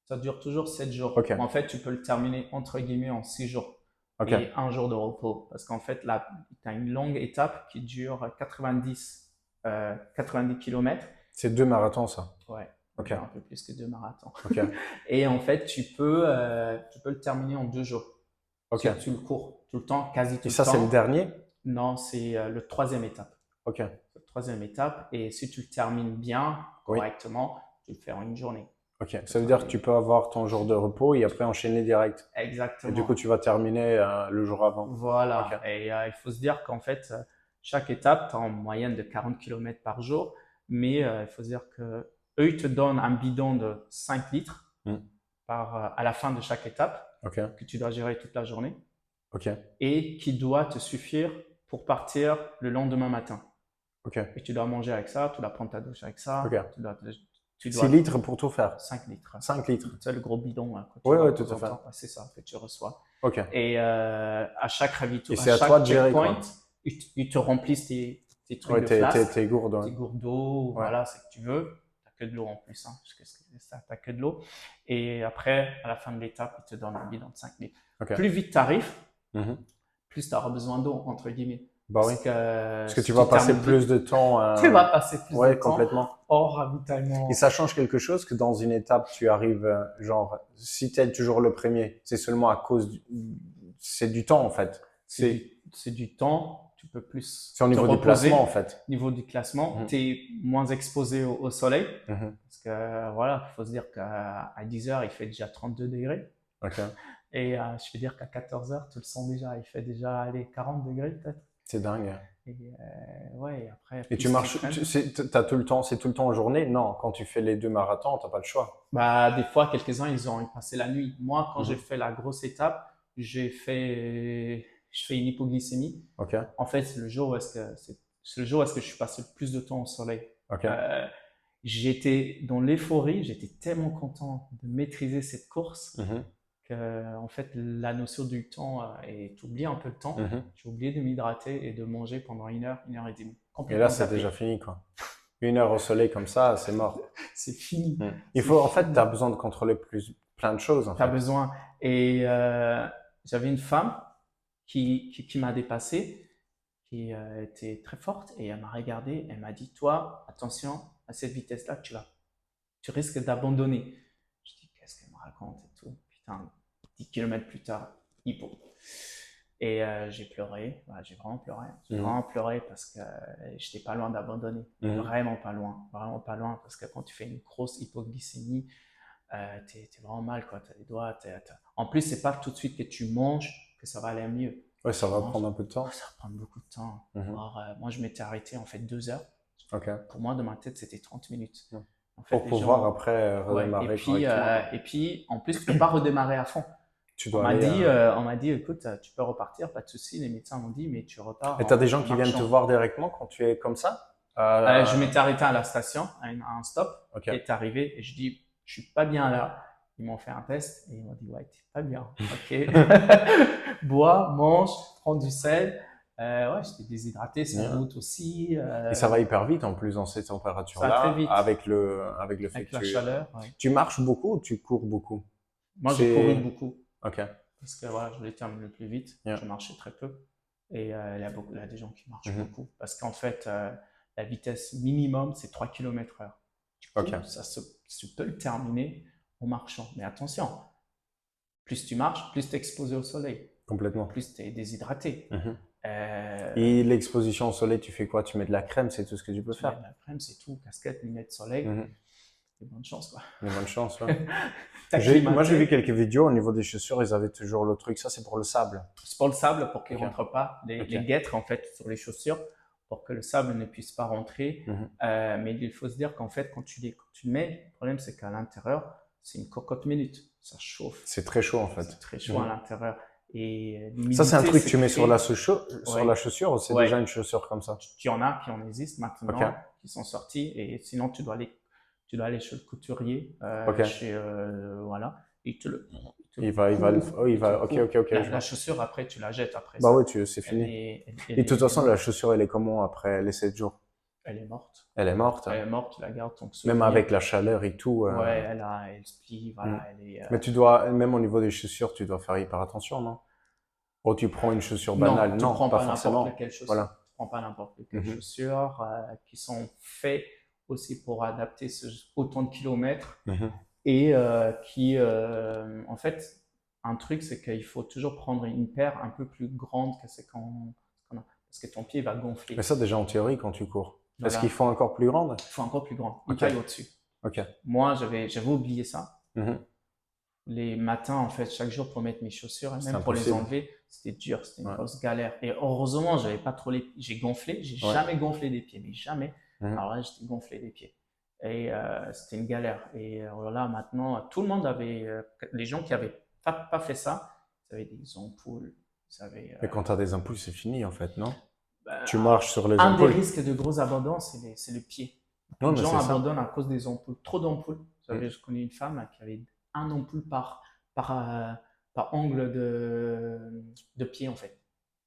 Ça dure toujours 7 jours. En fait, tu peux le terminer entre guillemets en 6 jours. Ok. et un jour de repos. Parce qu'en fait, là, tu as une longue étape qui dure 90 km. C'est 2 marathons, ça. Ouais, Ok. un peu plus que 2 marathons. Ok. Et en fait, tu peux le terminer en 2 jours. Ok. Si tu le cours tout le temps, quasi tout Et le ça, c'est le temps. dernier? Non, c'est le troisième étape. Ok. La troisième étape. Et si tu le termines bien, Oui. correctement, tu le fais en une journée. Ok. Ça veut dire que tu peux avoir ton jour de repos et après enchaîner direct. Et Exactement. du coup, tu vas terminer le jour avant. Voilà. Ok. Et il faut se dire qu'en fait, chaque étape, tu as en moyenne de 40 km par jour. Mais il faut se dire que eux, ils te donnent un bidon de 5 litres Hmm. à la fin de chaque étape Ok. que tu dois gérer toute la journée Ok. et qui doit te suffire pour partir le lendemain matin. Ok. Et tu dois manger avec ça, tu dois prendre ta douche avec ça, Ok. tu 6 dois litres pour tout faire. 5 litres. 5 litres. C'est le gros bidon que tu Oui, vois oui, de tout temps à en fait. temps. Ouais, c'est ça que tu reçois. Ok. Et à chaque ravito, Et à c'est à toi chaque de gérer, checkpoint, quoi. ils te remplissent tes trucs Ouais, de flasque, tes gourdes, ouais. tes gourdes d'eau, Ouais. voilà, c'est que tu veux. T'as que de l'eau en plus, hein, parce que c'est ça, t'as que de l'eau. Et après, à la fin de l'étape, ils te donnent un bidon de 5 litres. Ok. Plus vite tu arrives, Mhm. plus tu auras besoin d'eau, entre guillemets. Bah oui. Parce que Parce que si tu vas passer termines plus vite, de temps. tu vas passer plus Ouais, de temps complètement. hors ravitaillement. Et ça change quelque chose que dans une étape, tu arrives, genre, si tu es toujours le premier, c'est seulement à cause c'est du temps, en fait. C'est du temps, tu peux plus C'est au te niveau du reposer. placement, en fait. Niveau du classement, Mhm. tu es moins exposé au soleil. Mhm. Parce que voilà, il faut se dire qu'à 10 heures, il fait déjà 32 degrés. Ok. Et je peux dire qu'à 14 heures, tu le sens déjà, il fait déjà allez, 40 degrés peut-être. C'est dingue. Et ouais, après, Et plus tu marches, traînes. t'as tout le temps, c'est tout le temps en journée? Non, quand tu fais les 2 marathons, t'as pas le choix. Bah, des fois, quelques-uns, ils ont passé la nuit. Moi, quand j'ai Mhm. fait la grosse étape, je fais une hypoglycémie. Ok. En fait, c'est le jour où est-ce que je suis passé le plus de temps au soleil. Ok. J'étais dans l'euphorie, j'étais tellement content de maîtriser cette course Mhm. que, en fait, la notion du temps, et tu oublies un peu le temps. Mhm. J'ai oublié de m'hydrater et de manger pendant 1 heure et demie. Et Complètement là, c'est zappé. déjà fini, quoi. 1 heure au soleil comme ça, c'est mort. C'est fini. Mm. C'est En fait, fini. tu as besoin de contrôler plein de choses, en Tu as fait. besoin. Et j'avais une femme qui m'a dépassé, qui était très forte, et elle m'a regardé, elle m'a dit, toi, attention, à cette vitesse-là, tu risques d'abandonner. Je dis, qu'est-ce qu'elle me raconte et tout. Putain, 10 km plus tard, hypo. Et j'ai pleuré, voilà, j'ai vraiment pleuré. J'ai Mhm. vraiment pleuré parce que j'étais pas loin d'abandonner. Mhm. Vraiment pas loin, parce que quand tu fais une grosse hypoglycémie, t'es vraiment mal, quoi. T'as les doigts, En plus, c'est pas tout de suite que tu manges que ça va aller mieux. Ouais, ça Tu va manges, prendre un peu de temps. ça va prendre beaucoup de temps. Mhm. Alors, moi, je m'étais arrêté en fait 2 heures. Ok. Pour moi, dans ma tête, c'était 30 minutes. Mhm. En fait, Pour les pouvoir gens, après ouais. redémarrer correctement. Et puis, en plus, tu peux pas redémarrer à fond. Tu On dois m'a aller. dit, écoute, tu peux repartir, pas de souci. Les médecins m'ont dit, mais tu repars Et tu as des gens en qui viennent te marchant. voir directement quand tu es comme ça? Je m'étais arrêté à la station, à un stop, Ok. qui est arrivé, et je dis, je suis pas bien là. Ils m'ont fait un test et ils m'ont dit, ouais, t'es pas bien. Ok. Bois, mange, prends du sel. Ouais, j'étais déshydraté sans Bien. doute aussi. Et ça va hyper vite en plus dans ces Ça va très températures-là, vite. avec le fait Avec que la chaleur. Ouais. tu marches beaucoup ou tu cours beaucoup? Moi, j'ai couru beaucoup Ok. parce que voilà, je voulais terminer le plus vite. Yeah. Je marchais très peu. Et il y a des gens qui marchent Mhm. beaucoup parce qu'en fait, la vitesse minimum, c'est 3 km/h. Du coup, Ok. tu peux le terminer en marchant. Mais attention, plus tu marches, plus tu es exposé au soleil, Complètement. plus tu es déshydraté. Mhm. Et l'exposition au soleil, tu fais quoi? Tu mets de la crème, c'est tout ce que tu peux Tu mets faire. de la crème, c'est tout, casquette, lunettes de soleil. Mhm. Et bonne chance, quoi. Mais bonne chance, ouais. T'as Moi, j'ai vu climaté. quelques vidéos au niveau des chaussures, ils avaient toujours le truc. Ça, c'est pour le sable. C'est pour le sable, pour qu'il ne Ok. rentre pas. Ok. Les guêtres, en fait, sur les chaussures, pour que le sable ne puisse pas rentrer. Mhm. Mais il faut se dire qu'en fait, quand tu le mets, le problème, c'est qu'à l'intérieur, c'est une cocotte minute. Ça chauffe. C'est très chaud, en fait. C'est très chaud Mhm. à l'intérieur. Et Ça, c'est un l'humidité truc que tu mets crée- sur la chaussure, ou c'est Ouais. déjà une chaussure comme ça? Il y en a qui en existent maintenant, Ok. qui sont sortis. Et sinon, tu dois aller chez le couturier, Ok. voilà. Il te le. Il va, ok. La chaussure, après, tu la jettes après Bah ça. oui, c'est fini. Et de toute façon, la chaussure, elle est comment après les 7 jours? Elle est morte. Elle est morte. Elle est morte, tu la gardes ton Même souvenir. avec la chaleur et tout. Ouais, elle se plie, voilà. Mais tu dois, même au niveau des chaussures, tu dois faire hyper attention, non? Oh, tu prends une chaussure Non, banale. tu Non, prends pas pas n'importe forcément. lesquelles chaussures. Voilà. Tu prends pas n'importe lesquelles Mhm. chaussures qui sont faites aussi pour adapter autant de kilomètres Mhm. et en fait, un truc, c'est qu'il faut toujours prendre une paire un peu plus grande que qu'on a, parce que ton pied va Mais gonfler. ça, déjà en théorie, quand tu cours. Est-ce qu'il Voilà, faut encore plus grande? il faut encore plus grande, une Ok. taille au-dessus. Ok. Moi, j'avais oublié ça. Mhm. Les matins, en fait, chaque jour pour mettre mes chaussures et C'est même pour les impossible. enlever, c'était dur, c'était une Ouais. grosse galère. Et heureusement, j'avais pas trop j'ai gonflé, j'ai Ouais. jamais gonflé des pieds, mais jamais. Mhm. Alors là, j'étais gonflé des pieds. Et c'était une galère. Et là, maintenant, tout le monde avait, les gens qui avaient pas fait ça, ils avaient des ampoules, ils avaient, Mais quand tu as des ampoules, c'est fini en fait, non? Tu bah, marches sur les un des ampoules. risques de gros abandons, c'est le pied. Ouais, Beaucoup de mais gens c'est ça. abandonnent à cause des ampoules, trop d'ampoules. Mhm. Je connais une femme qui avait un ampoule par, euh, par angle de pied, en fait.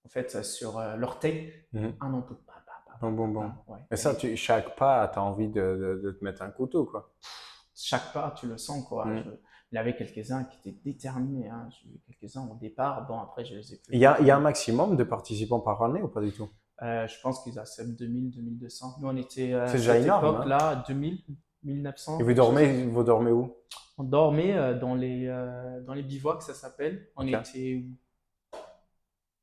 En fait, sur l'orteil, Mhm. un ampoule. Bon. Ouais. Mais ça, chaque pas, tu as envie de te mettre un couteau, quoi. Chaque pas, tu le sens, quoi. Mhm. Il y avait quelques-uns qui étaient déterminés, hein. J'ai vu quelques-uns au départ. Bon, après, je les ai plus. Il y a un maximum de participants par année ou pas du tout? Je pense qu'ils acceptent 2000, 2200. Nous, on était à C'est déjà cette énorme, hein? époque-là, 2000, 1900, Et quelque chose. vous dormez où? On dormait dans les bivouacs, ça s'appelle. On Ok. était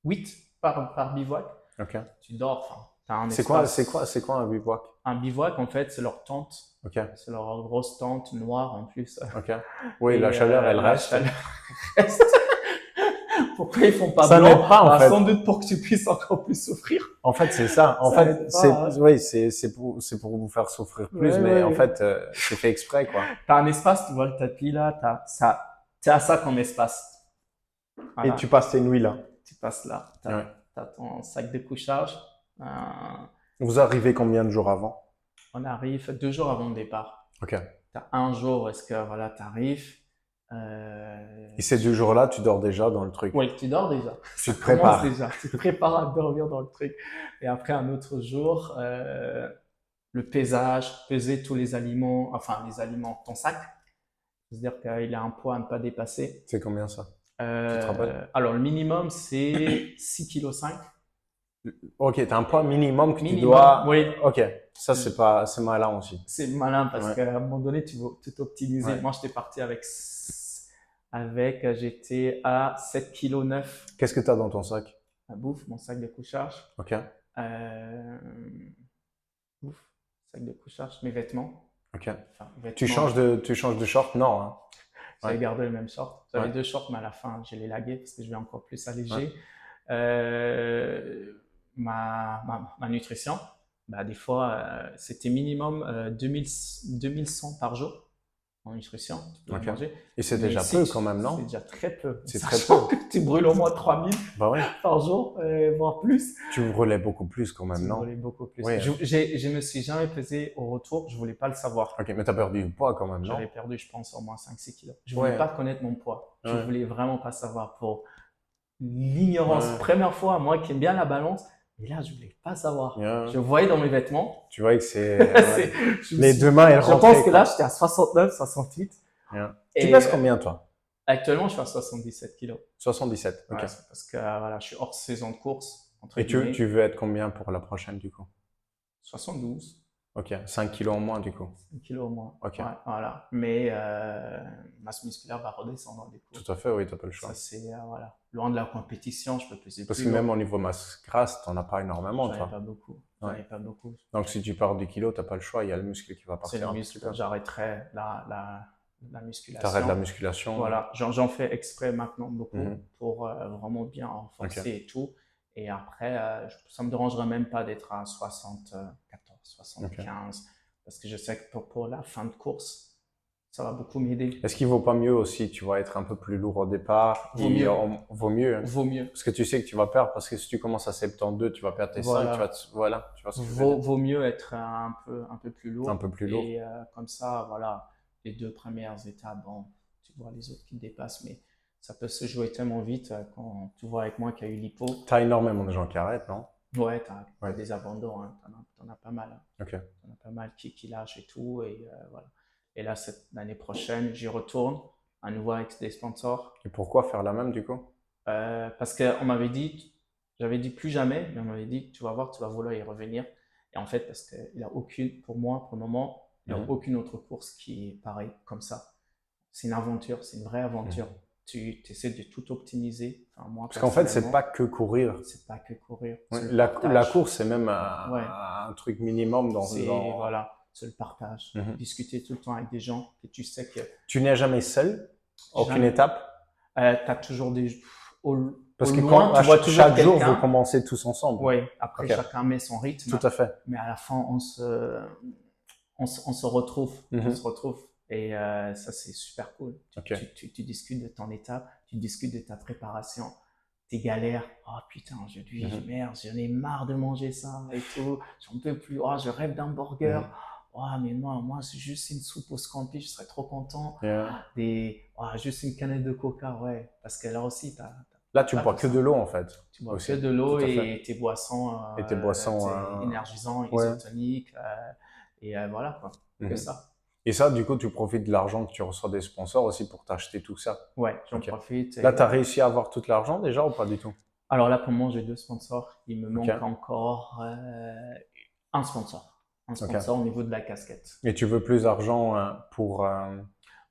8 par bivouac. Ok. Tu dors, enfin, tu as un espace. C'est quoi un bivouac? Un bivouac, en fait, c'est leur tente. Ok. C'est leur grosse tente noire en plus. Ok. Oui, Et la chaleur, elle la reste. chaleur reste. Pourquoi ils font pas Ça blanc? n'aide pas, en Bah, fait. sans doute pour que tu puisses encore plus souffrir. En fait, c'est ça. En Ça fait, aide pas, hein. oui, c'est pour vous faire souffrir plus, Ouais, mais ouais, en ouais. fait, c'est fait exprès, quoi. T'as un espace, tu vois le tapis là, t'as ça comme espace. Et Voilà. tu passes tes nuits là. Tu passes là, Ouais. t'as ton sac de couchage. Vous arrivez combien de jours avant? On arrive 2 jours avant le départ. Ok. T'as un jour où est-ce que voilà, t'arrives. Et ces 2 jours-là, tu dors déjà dans le truc. Oui, tu dors déjà. Tu te Commence prépares. déjà. Tu te prépares à dormir dans le truc. Et après un autre jour, le pesage, peser tous les aliments, enfin les aliments, ton sac. C'est-à-dire qu'il a un poids à ne pas dépasser. C'est combien ça? Tu te rappelles? Alors le minimum c'est 6,5 kg. Ok, t'as un poids minimum que tu Minimum, dois. oui. Ok, ça c'est malin aussi. C'est malin parce Ouais. qu'à un moment donné, tu veux tout optimiser. Ouais. Moi, j'étais parti j'étais à 7,9 kg. Qu'est-ce que t'as dans ton sac? La bouffe, mon sac de couchage. Ok. Euh, bouffe, sac de couchage, mes vêtements. Ok. Enfin, vêtements. Tu changes de short? Non, hein. J'avais Ouais. gardé le même short. J'avais Ouais. 2 shorts, mais à la fin, je les laguais parce que je vais encore plus alléger. Ouais. Ma nutrition, bah, des fois, c'était minimum 2100 par jour en nutrition. Tu dois Ok. manger. Et c'est Mais déjà ici, peu quand même, c'est non? déjà très peu. C'est très Sachant peu. que tu brûles au moins 3000 Bah ouais. par jour, voire plus. Tu brûlais beaucoup plus quand même, Tu non? brûlais beaucoup plus. Oui. Je me suis jamais pesé au retour, je voulais pas le savoir. Ok, mais t'as perdu du poids quand même, non? J'avais perdu, je pense, au moins 5-6 kilos. Je voulais Ouais. pas connaître mon poids. Je Ouais. voulais vraiment pas savoir pour l'ignorance. Ouais. Première fois, moi qui aime bien la balance, mais là, je voulais pas savoir. Ouais. Je voyais dans mes vêtements. Tu vois que c'est. C'est- Ouais. je me Les suis- deux mains, elles Je rentraient. pense que quoi. là, j'étais à 69, 68. Ouais. Et Tu pèses combien, toi? actuellement, je suis à 77 kilos. 77. Ok. Ouais, c'est parce que voilà, je suis hors saison de course, entre Et guillemets. tu veux être combien pour la prochaine, du coup? 72. Ok, 5 kilos en moins, du coup. 1 kilo au moins. Ok. Ouais, voilà. Mais masse musculaire va redescendre des coups. Tout à fait, oui, t'as pas le choix. Ça, c'est voilà. Loin de la compétition, je peux peser Parce plus que lourd. même au niveau masse grasse, t'en as pas énormément, J'en ai toi. pas beaucoup. J'en ai pas beaucoup. Donc si tu perds du kilo, t'as pas le choix, il y a le muscle qui va C'est partir. le un muscle. petit peu. J'arrêterai la musculation. T'arrêtes la musculation. Voilà, j'en fais exprès maintenant beaucoup Mhm. pour vraiment bien renforcer et tout. Et après, ça me dérangerait même pas d'être à 74, 75, parce que je sais que pour la fin de course, ça va beaucoup m'aider. Est-ce qu'il vaut pas mieux aussi, tu vas être un peu plus lourd au départ? Vaut mieux. Vaut mieux. Hein. Vaut mieux. Parce que tu sais que tu vas perdre, parce que si tu commences à 72, tu vas perdre tes Voilà. 5, voilà, tu vois ce que je veux dire. Vaut mieux être un peu plus lourd. Un peu plus lourd. Et comme ça, voilà, les 2 premières étapes, bon, tu vois les autres qui te dépassent, mais ça peut se jouer tellement vite quand tu vois avec moi qu'il y a eu l'hypo. T'as énormément de gens qui arrêtent, non? Ouais, t'as Ouais. des abandons, hein. T'en as pas mal. Hein. Ok. T'en as pas mal qui lâchent et tout. Et voilà. Et là, l'année prochaine, j'y retourne à nouveau avec des sponsors. Et pourquoi faire la même, du coup? Parce qu'on m'avait dit, j'avais dit plus jamais, mais on m'avait dit, tu vas voir, tu vas vouloir y revenir. Et en fait, parce qu'il a aucune, pour moi, pour le moment, il n'y a aucune autre course qui est pareille comme ça. C'est une aventure, c'est une vraie aventure. Tu essaies de tout optimiser. Enfin, moi, Parce qu'en fait, c'est personnellement, pas que courir. c'est pas que courir. Ouais, C'est le la partage. course, c'est même Ouais. un truc minimum Voilà, c'est le partage. Discuter tout le temps avec des gens que tu sais que Tu n'es jamais seul, aucune jamais. étape. Tu as toujours au Parce au que loin, tu vois toujours chaque jour, quelqu'un. vous commencez tous ensemble. Oui, après Ok. chacun met son rythme, Tout à fait. mais à la fin on se retrouve, on se retrouve et ça c'est super cool. Ok. Tu discutes de ton étape, tu discutes de ta préparation, tes galères. Oh putain, aujourd'hui merde, j'en ai marre de manger ça et tout, j'en peux plus. Oh, je rêve d'un burger. Oh, mais moi c'est juste une soupe au scampi, je serais trop content. Yeah. Juste une canette de coca, ouais, parce que là aussi Là, tu t'as bois tout que ça. de l'eau en fait. Tu bois Aussi. que de l'eau Tout à fait. et tes boissons, Et tes boissons, énergisants, ouais. isotoniques, et voilà quoi, que ça. Et ça, du coup, tu profites de l'argent que tu reçois des sponsors aussi pour t'acheter tout ça. Ouais, j'en Ok. profite. Là, tu as réussi à avoir tout l'argent déjà ou pas du tout? Alors là, pour le moment, j'ai 2 sponsors. Il me Ok. manque encore un sponsor. Un sponsor au niveau de la casquette. Et tu veux plus d'argent pour.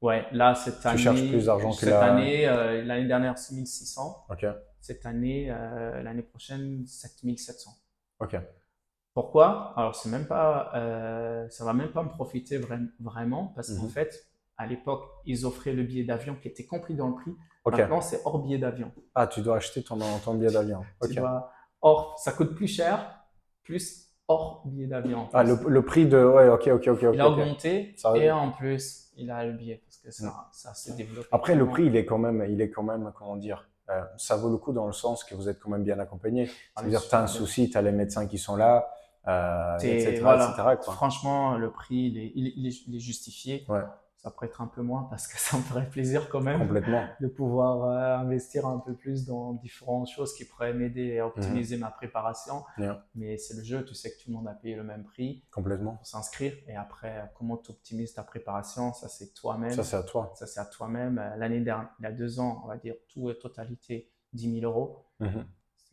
Ouais, là, cette Tu cherches plus année, d'argent que la. l'année dernière, 6 600. Ok. Cette année, l'année prochaine, 7 700. Ok. Pourquoi? Alors, ça va même pas me profiter vraiment parce qu'en fait, à l'époque, ils offraient le billet d'avion qui était compris dans le prix. Ok. Maintenant, c'est hors billet d'avion. Ah, tu dois acheter ton billet d'avion. Ok. Ça coûte plus cher, plus hors billet d'avion. En Ah, plus. le prix de. Ouais, ok. Il a augmenté Ça- et en plus, il a le billet parce que ça s'est développé. Après, le vraiment. prix, il est quand même, comment dire, ça vaut le coup dans le sens que vous êtes quand même bien accompagné. C'est-à-dire, tu as un souci, tu as les médecins qui sont là, etc., Voilà. etc., quoi. Franchement, le prix, il est justifié. Ouais. Ça pourrait être un peu moins parce que ça me ferait plaisir quand même Complètement. de pouvoir investir un peu plus dans différentes choses qui pourraient m'aider à optimiser ma préparation. Yeah. Mais c'est le jeu, tu sais que tout le monde a payé le même prix Complètement. pour s'inscrire. Et après, comment tu optimises ta préparation, ça c'est toi-même. Ça, c'est à toi. Ça c'est à toi-même. L'année dernière, il y a 2 ans, on va dire tout et totalité, 10 000 euros.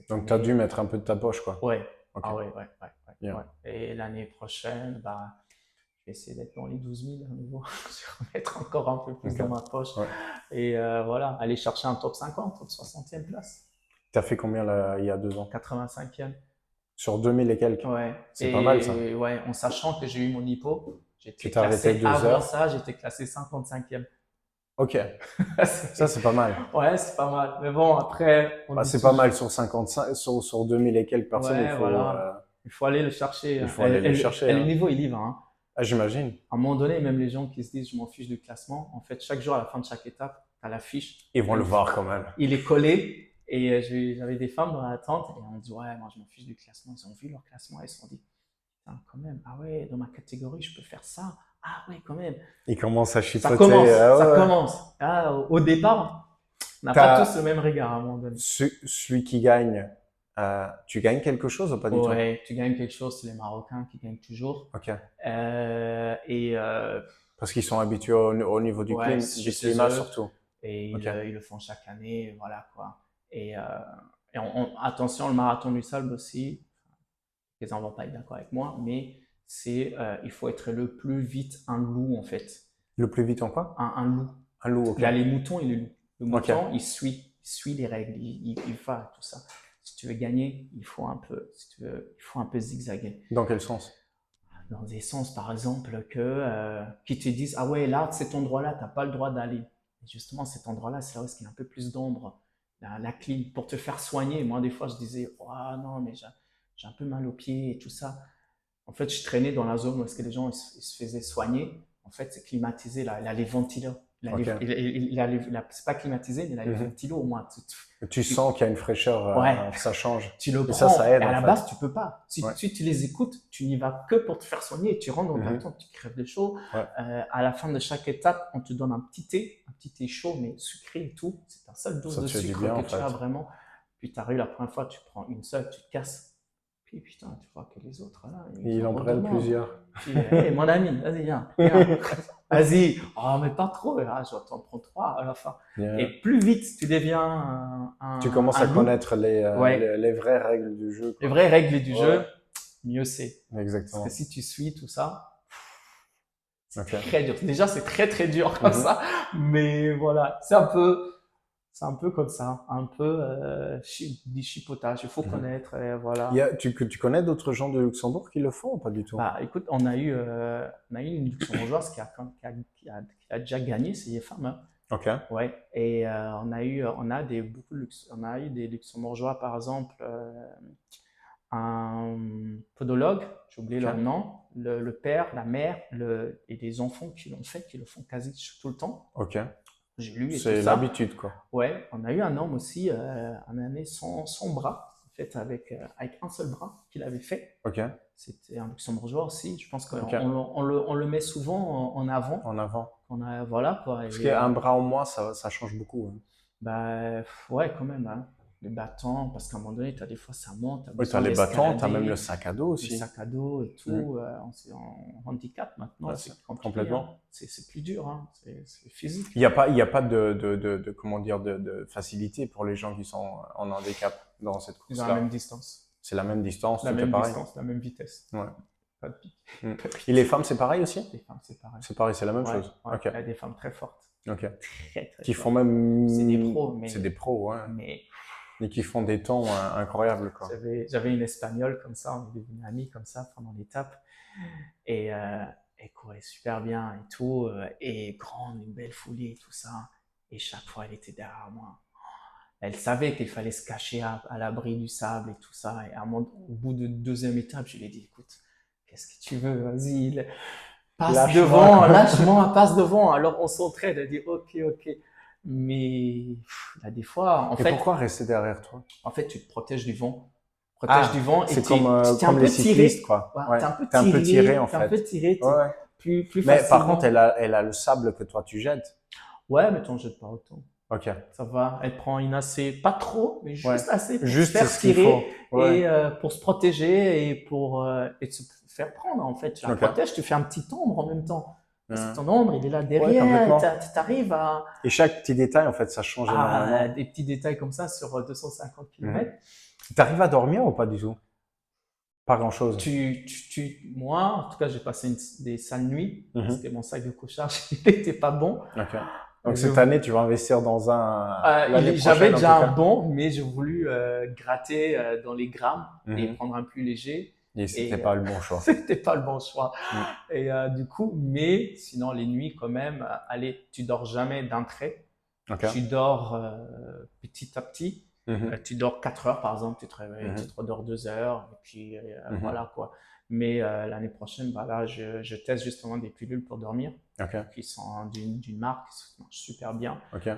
Donc, tu as dû mettre un peu de ta poche, quoi. Ouais. Ok. Ah ouais. Yeah. Ouais. Et l'année prochaine, je vais essayer d'être dans les 12 000 à nouveau. Je vais remettre encore un peu plus dans ma poche. Ouais. Et voilà, aller chercher un top 50, top 60e place. Tu as fait combien là, il y a 2 ans? 85e. Sur 2000 et quelques. Ouais. C'est pas mal, ça. Ouais, en sachant que j'ai eu mon hypo, Tu t'es arrêté 2 avant heures. ça, j'étais classé 55e. Ok. Ça, c'est pas mal. Ouais, c'est pas mal. Mais bon, après. C'est pas mal sur 55, sur 2000 et quelques personnes. Ouais, Il faut, voilà. Il faut aller le chercher. Il faut aller le chercher. Et le niveau, il y va. Hein. Ah, j'imagine. À un moment donné, même les gens qui se disent je m'en fiche du classement, en fait, chaque jour, à la fin de chaque étape, tu as la fiche. Ils vont le voir quand même. Il est collé. Et j'avais des femmes dans l'attente et on me dit ouais, moi je m'en fiche du classement. Ils ont vu leur classement et ils se sont dit putain, quand même, ah ouais, dans ma catégorie, je peux faire ça. Ah ouais, quand même. Ils commencent à chipoter. Ça commence. Ah, au départ, on n'a pas tous le même regard à un moment donné. Celui qui gagne, tu gagnes quelque chose ou pas du tout? Ouais, tu gagnes quelque chose, c'est les Marocains qui gagnent toujours. Ok. Parce qu'ils sont habitués au niveau du climat surtout. Et ils le font chaque année, voilà quoi. Et attention, le marathon du sable aussi, les gens vont pas être d'accord avec moi, mais il faut être le plus vite un loup en fait. Le plus vite en quoi? Un loup. Un loup, ok. Il y a les moutons et les loups. Le mouton, il suit les règles, il fait tout ça. Si tu veux gagner, il faut un peu zigzaguer. Dans quel sens? Dans des sens, par exemple, qui te disent ah ouais, là, cet endroit-là, tu n'as pas le droit d'aller. Et justement, cet endroit-là, c'est là où il y a un peu plus d'ombre. La clim, pour te faire soigner. Moi, des fois, je disais oh non, mais j'ai un peu mal aux pieds et tout ça. En fait, je traînais dans la zone où est-ce que les gens ils se faisaient soigner. En fait, c'est climatisé, là. Il a les ventilos. C'est pas climatisé, mais il a les ventilos au moins. Tu sens qu'il y a une fraîcheur, ça change. Tu le prends, ça aide. Et à la base, tu peux pas. Si tu les écoutes, tu n'y vas que pour te faire soigner. Tu rentres dans ta tente, tu crèves de chaud. À la fin de chaque étape, on te donne un petit thé chaud, mais sucré et tout. C'est un seul dose de sucre que tu as vraiment. Puis tu arrives la première fois, tu prends une seule, tu te casses. Puis putain, tu vois que les autres, là, ils en prennent plusieurs. Puis, hey, mon ami, vas-y, viens. Vas-y. Oh, mais pas trop. Ah, je vais t'en prendre 3. froid à la fin. Yeah. Et plus vite tu deviens Tu commences à loup, connaître Ouais. les vraies règles du jeu, les quoi. vraies règles du Ouais. jeu, mieux c'est. Parce Exactement. que si tu suis tout ça, c'est Ok. très dur. Déjà, c'est très très dur comme Mhm. ça, mais voilà, c'est un peu comme ça, un peu du chipotage. Il faut Mhm. connaître, et voilà. Tu connais d'autres gens de Luxembourg qui le font ou pas du tout? Bah, écoute, on a eu une luxembourgeoise qui a déjà gagné, c'est les femmes, hein. Ok. Ouais. Et on a eu des luxembourgeois, par exemple, un podologue, j'ai oublié Ok. leur nom, le père, la mère, et des enfants qui le font quasi tout le temps. Ok. J'ai lu et tout C'est ça. l'habitude, quoi. Ouais, on a eu un homme aussi, un année sans bras, en fait, avec un seul bras qu'il avait fait. Ok. C'était un luxembourgeois aussi. Je pense qu'on Ok. on le met souvent en avant. En avant. Voilà quoi. Parce Et, qu'un bras en moins, ça change beaucoup, hein. bah, ouais, quand même, hein. Les bâtons, parce qu'à un moment donné, des fois ça monte, t'as Oui, tu as besoin les bâtons, tu as d'escalader, même le sac à dos le aussi. sac à dos et tout. On handicap maintenant, Ouais, c'est c'est- compliqué, complètement. hein. C'est plus dur, hein. C'est physique. Il y a pas comment dire, de facilité pour les gens qui sont en handicap dans cette Ils ont la course-là. même distance, C'est la même distance, la tout est même pareil. distance, la même vitesse. Ouais. Pas de pic. Mm. Pas de pic. Et les femmes, c'est pareil aussi? Les femmes, c'est pareil. C'est pareil, c'est la même Ouais, chose. ouais. Ok. Il y a des femmes très fortes, Ok. très très Qui fortes. font même. C'est des pros, mais- C'est des pros, ouais. Mais Et qui font des temps incroyables, quoi. j'avais une espagnole comme ça, on est devenus amis comme ça pendant l'étape. Et elle courait super bien et tout, et grande, une belle foulée et tout ça. Et chaque fois, elle était derrière moi. Elle savait qu'il fallait se cacher à l'abri du sable et tout ça. Et au bout de deuxième étape, je lui ai dit, écoute, qu'est-ce que tu veux? Vas-y, passe Lâche-moi, devant, quoi. lâche-moi, passe devant. Alors on s'entraide. Elle dit, ok, ok. Mais là, des fois, Et pourquoi rester derrière toi? en fait, tu te protèges du vent. Ah, Et c'est t'es comme un comme peu les tiré. cyclistes, quoi. Ouais, Ouais. t'es un peu T'es un peu tiré, en t'es un fait. peu tiré, Ouais, ouais. plus Mais par facilement. contre, elle a le sable que toi, tu jettes. Ouais, mais t'en jettes pas autant. Ok. Ça va. Elle prend une assez, pas trop, mais juste Ouais. assez pour Juste se faire ce qu'il tirer faut. Ouais. et pour se protéger et de se faire prendre, en fait. Tu la Ok. protèges, tu fais un petit ombre en même temps. Parce Ouais. que ton ombre, il est là Ouais, derrière, complètement. t'arrives à Et chaque petit détail, en fait, ça change énormément. des petits détails comme ça sur 250 km. T'arrives à dormir ou pas du tout? Pas grand-chose. Moi, en tout cas, j'ai passé des sales nuits Mhm. parce que mon sac de couchage, il était pas bon. Ok. Donc Je- cette année, tu vas investir dans l'année J'avais prochaine, en déjà tout un cas. bon, mais j'ai voulu gratter dans les grammes et Mhm. prendre un plus léger. Et c'était Et, pas le bon choix. C'était pas le bon choix. Mhm. Et du coup, mais sinon, les nuits, quand même, allez, tu dors jamais d'un trait. Ok. Tu dors petit à petit. Mhm. Tu dors 4 heures, par exemple, tu te réveilles, Mhm. tu te redors 2 heures, et puis Mhm. voilà quoi. Mais l'année prochaine, bah, là, je teste justement des pilules pour dormir, Ok. qui sont d'une marque qui marche super bien. Ok.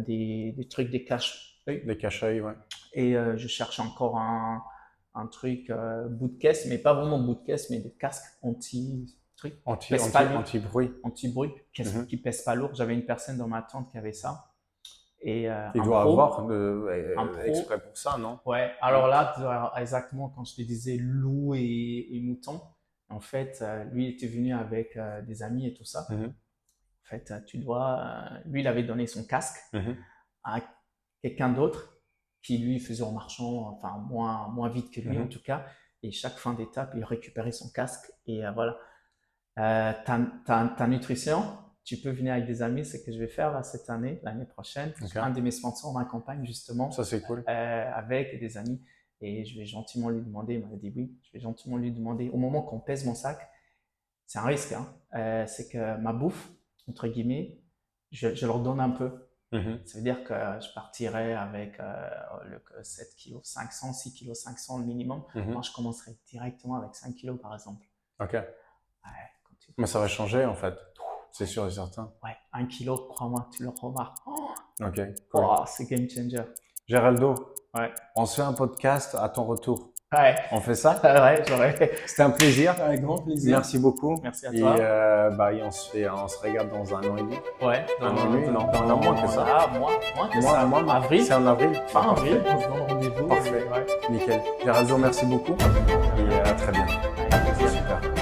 Des trucs, des cache-œil. Des cache-œil, ouais. Et je cherche encore un truc bout de caisse, mais pas vraiment bout de caisse, mais des casques anti-truc, pèse pas lourd, Anti-bruit. anti-bruit, Mhm. qui pèsent pas lourd. J'avais une personne dans ma tente qui avait ça. Et Il un doit pro, avoir un pro. exprès pour ça, non? Ouais, alors là, exactement, quand je te disais loup et mouton, en fait, lui était venu avec des amis et tout ça. Mhm. En fait, lui, il avait donné son casque Mhm. à quelqu'un d'autre qui, lui, faisait en marchant, enfin, moins vite que lui, Mhm. en tout cas. Et chaque fin d'étape, il récupérait son casque. Et voilà. Ta nutrition, tu peux venir avec des amis, c'est ce que je vais faire là cette année, l'année prochaine. Ok. Un de mes sponsors m'accompagne justement Ça, c'est cool. avec des amis et je vais gentiment lui demander, il m'a dit oui, je vais gentiment lui demander, au moment qu'on pèse mon sac, c'est un risque, hein, c'est que ma bouffe, entre guillemets, je leur donne un peu. Mhm. Ça veut dire que je partirai avec 7 kg 500, 6 kg 500 le minimum. Mhm. Moi, je commencerai directement avec 5 kg par exemple. Ok. Ouais, quand tu Mais ça va changer, en fait. C'est sûr et certain. Ouais, 1 kilo, crois-moi, tu le remarques. Oh, Ok, cool. oh, c'est game changer. Géraldo, Ouais. on se fait un podcast à ton retour. Ouais, On fait ça? ouais, j'aurais. C'était un plaisir. Avec grand plaisir. Merci beaucoup. Merci à Et toi. on se regarde dans un an et demi. Ouais, Un an et demi, non, moins que ça. Ah, moins que ça. C'est en avril. Fin avril, on se donne rendez-vous. Parfait. Ouais. Nickel. Géraldo, merci beaucoup. Et à très bientôt. Avec plaisir. Super.